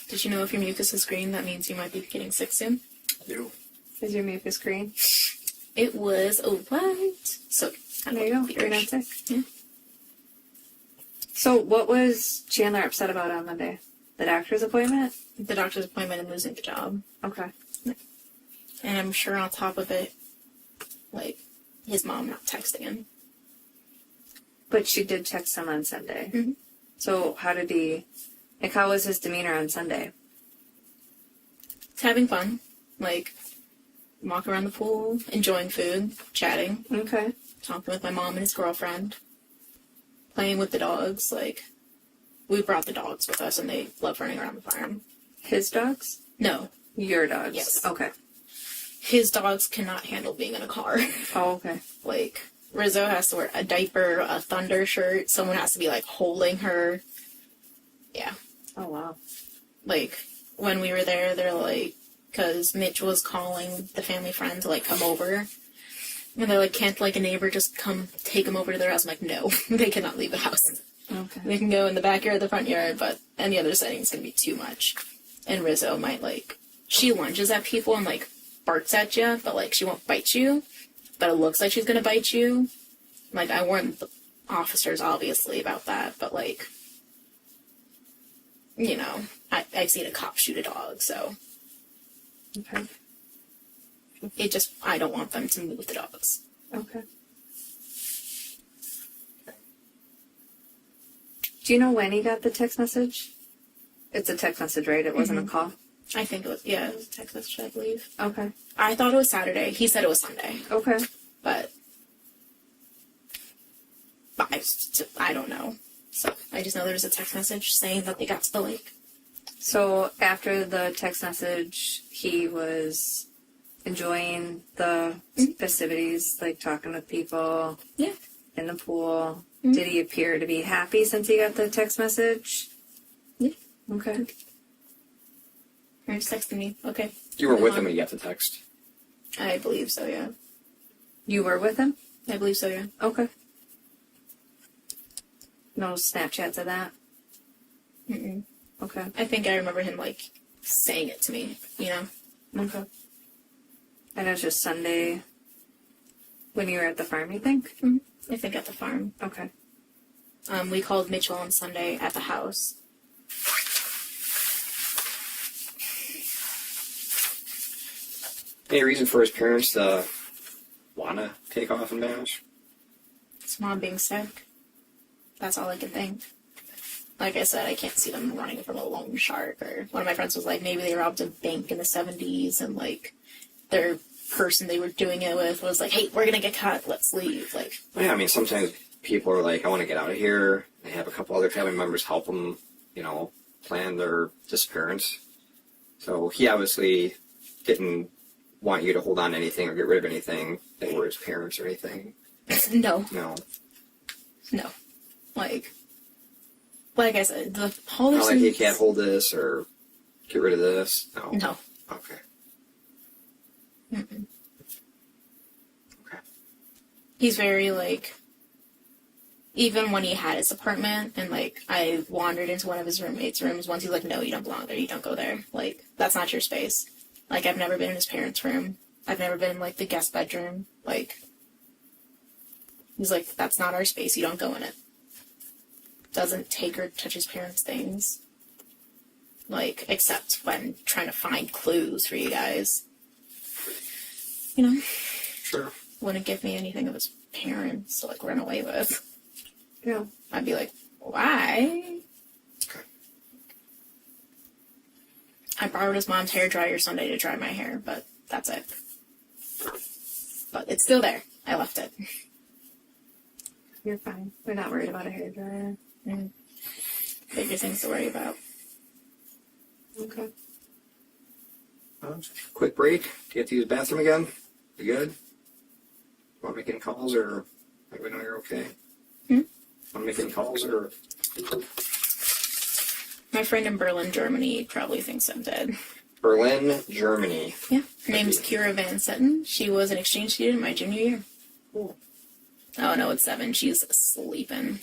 Did you know if your mucus is green, that means you might be getting sick soon? I do. Is your mucus green? It was white. So, There you go. You're not sick. Yeah. So, what was Chandler upset about on Monday? The doctor's appointment? The doctor's appointment and losing the job. Okay. And I'm sure on top of it, like, his mom not texting him. But she did text him on Sunday. Mm-hmm. So, how was his demeanor on Sunday? Having fun. Like, walking around the pool, enjoying food, chatting, Okay. talking with my mom and his girlfriend, playing with the dogs. Like, we brought the dogs with us and they love running around the farm. His dogs? No. Your dogs? Yes. Okay. His dogs cannot handle being in a car. Oh, okay. Like, Rizzo has to wear a diaper, a thunder shirt. Someone has to be like holding her. Yeah. Oh, wow. Like when we were there, they're like, because Mitch was calling the family friend to like come over. And they're like, can't like a neighbor just come take them over to their house? I'm like, no, they cannot leave the house. Okay. They can go in the backyard, the front yard, but any other setting is going to be too much. And Rizzo might like, she lunges at people and like barks at you, but like she won't bite you. But it looks like she's going to bite you. Like I warned the officers obviously about that, but like, you know, I've seen a cop shoot a dog, so. Okay. I don't want them to move the dogs. Okay. Do you know when he got the text message? It's a text message, right? It wasn't a call? I think it was a text message, I believe. Okay. I thought it was Saturday. He said it was Sunday. Okay. But I don't know. So I just know there was a text message saying that they got to the lake. So after the text message, he was enjoying the festivities, like talking with people in the pool. Mm-hmm. Did he appear to be happy since he got the text message? Yeah. Okay. Or just texting me. Okay. You were with him when you got the text? I believe so, yeah. You were with him? I believe so, yeah. Okay. No Snapchats of that? Mm-mm. Okay. I think I remember him, like, saying it to me, you know? Okay. And it was just Sunday when you were at the farm, you think? Mm-hmm. I think at the farm. Okay. We called Mitchell on Sunday at the house. Any reason for his parents to want to take off and bash? His mom being sick. That's all I can think. Like I said, I can't see them running from a loan shark. Or one of my friends was like, maybe they robbed a bank in the 70s and like their person they were doing it with was like, hey, we're gonna get caught, let's leave. Like, Yeah, I mean, sometimes people are like, I want to get out of here. They have a couple other family members help them, you know, plan their disappearance. So he obviously didn't want you to hold on to anything or get rid of anything that were his parents or anything. no. No. No. Like I said, the Haldersons... Not like you can't hold this or get rid of this? No. No. Okay. Mm-mm. Okay. He's very, like... Even when he had his apartment, and, like, I wandered into one of his roommates' rooms once, he's like, no, you don't belong there, you don't go there. Like, that's not your space. Like, I've never been in his parents' room. I've never been in, like, the guest bedroom. Like, he's like, that's not our space, you don't go in it. Doesn't take or touch his parents' things. Like, except when trying to find clues for you guys. You know? Sure. Wouldn't give me anything of his parents to, like, run away with. Yeah. I'd be like, why? Okay. I borrowed his mom's hairdryer Sunday to dry my hair, but that's it. But it's still there. I left it. You're fine. We're not worried about a hairdryer. Mm. Bigger things to worry about. Okay. Quick break to get to use the bathroom again. You good? Want to make any calls or we know you're okay? Want to make any calls or? My friend in Berlin, Germany probably thinks I'm dead. Berlin, Germany. Yeah. Her name's Kira Van Setten. She was an exchange student my junior year. Cool. Oh no, it's 7. She's sleeping.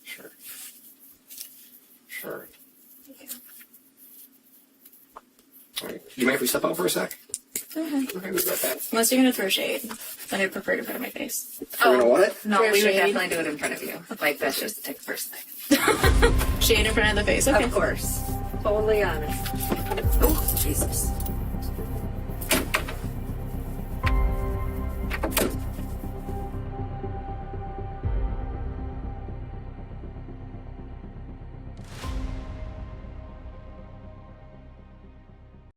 Sure. Sure. Yeah. All right. You mind if we step out for a sec? Go ahead. Okay, we'll be right back. Unless you're gonna throw shade, then I'd prefer to put it in my face. Are we gonna what? No, For we would shade. definitely do it in front of you. Like, that's just the first thing. Shade in front of the face. Okay. Of course. Totally honest. Oh, Jesus.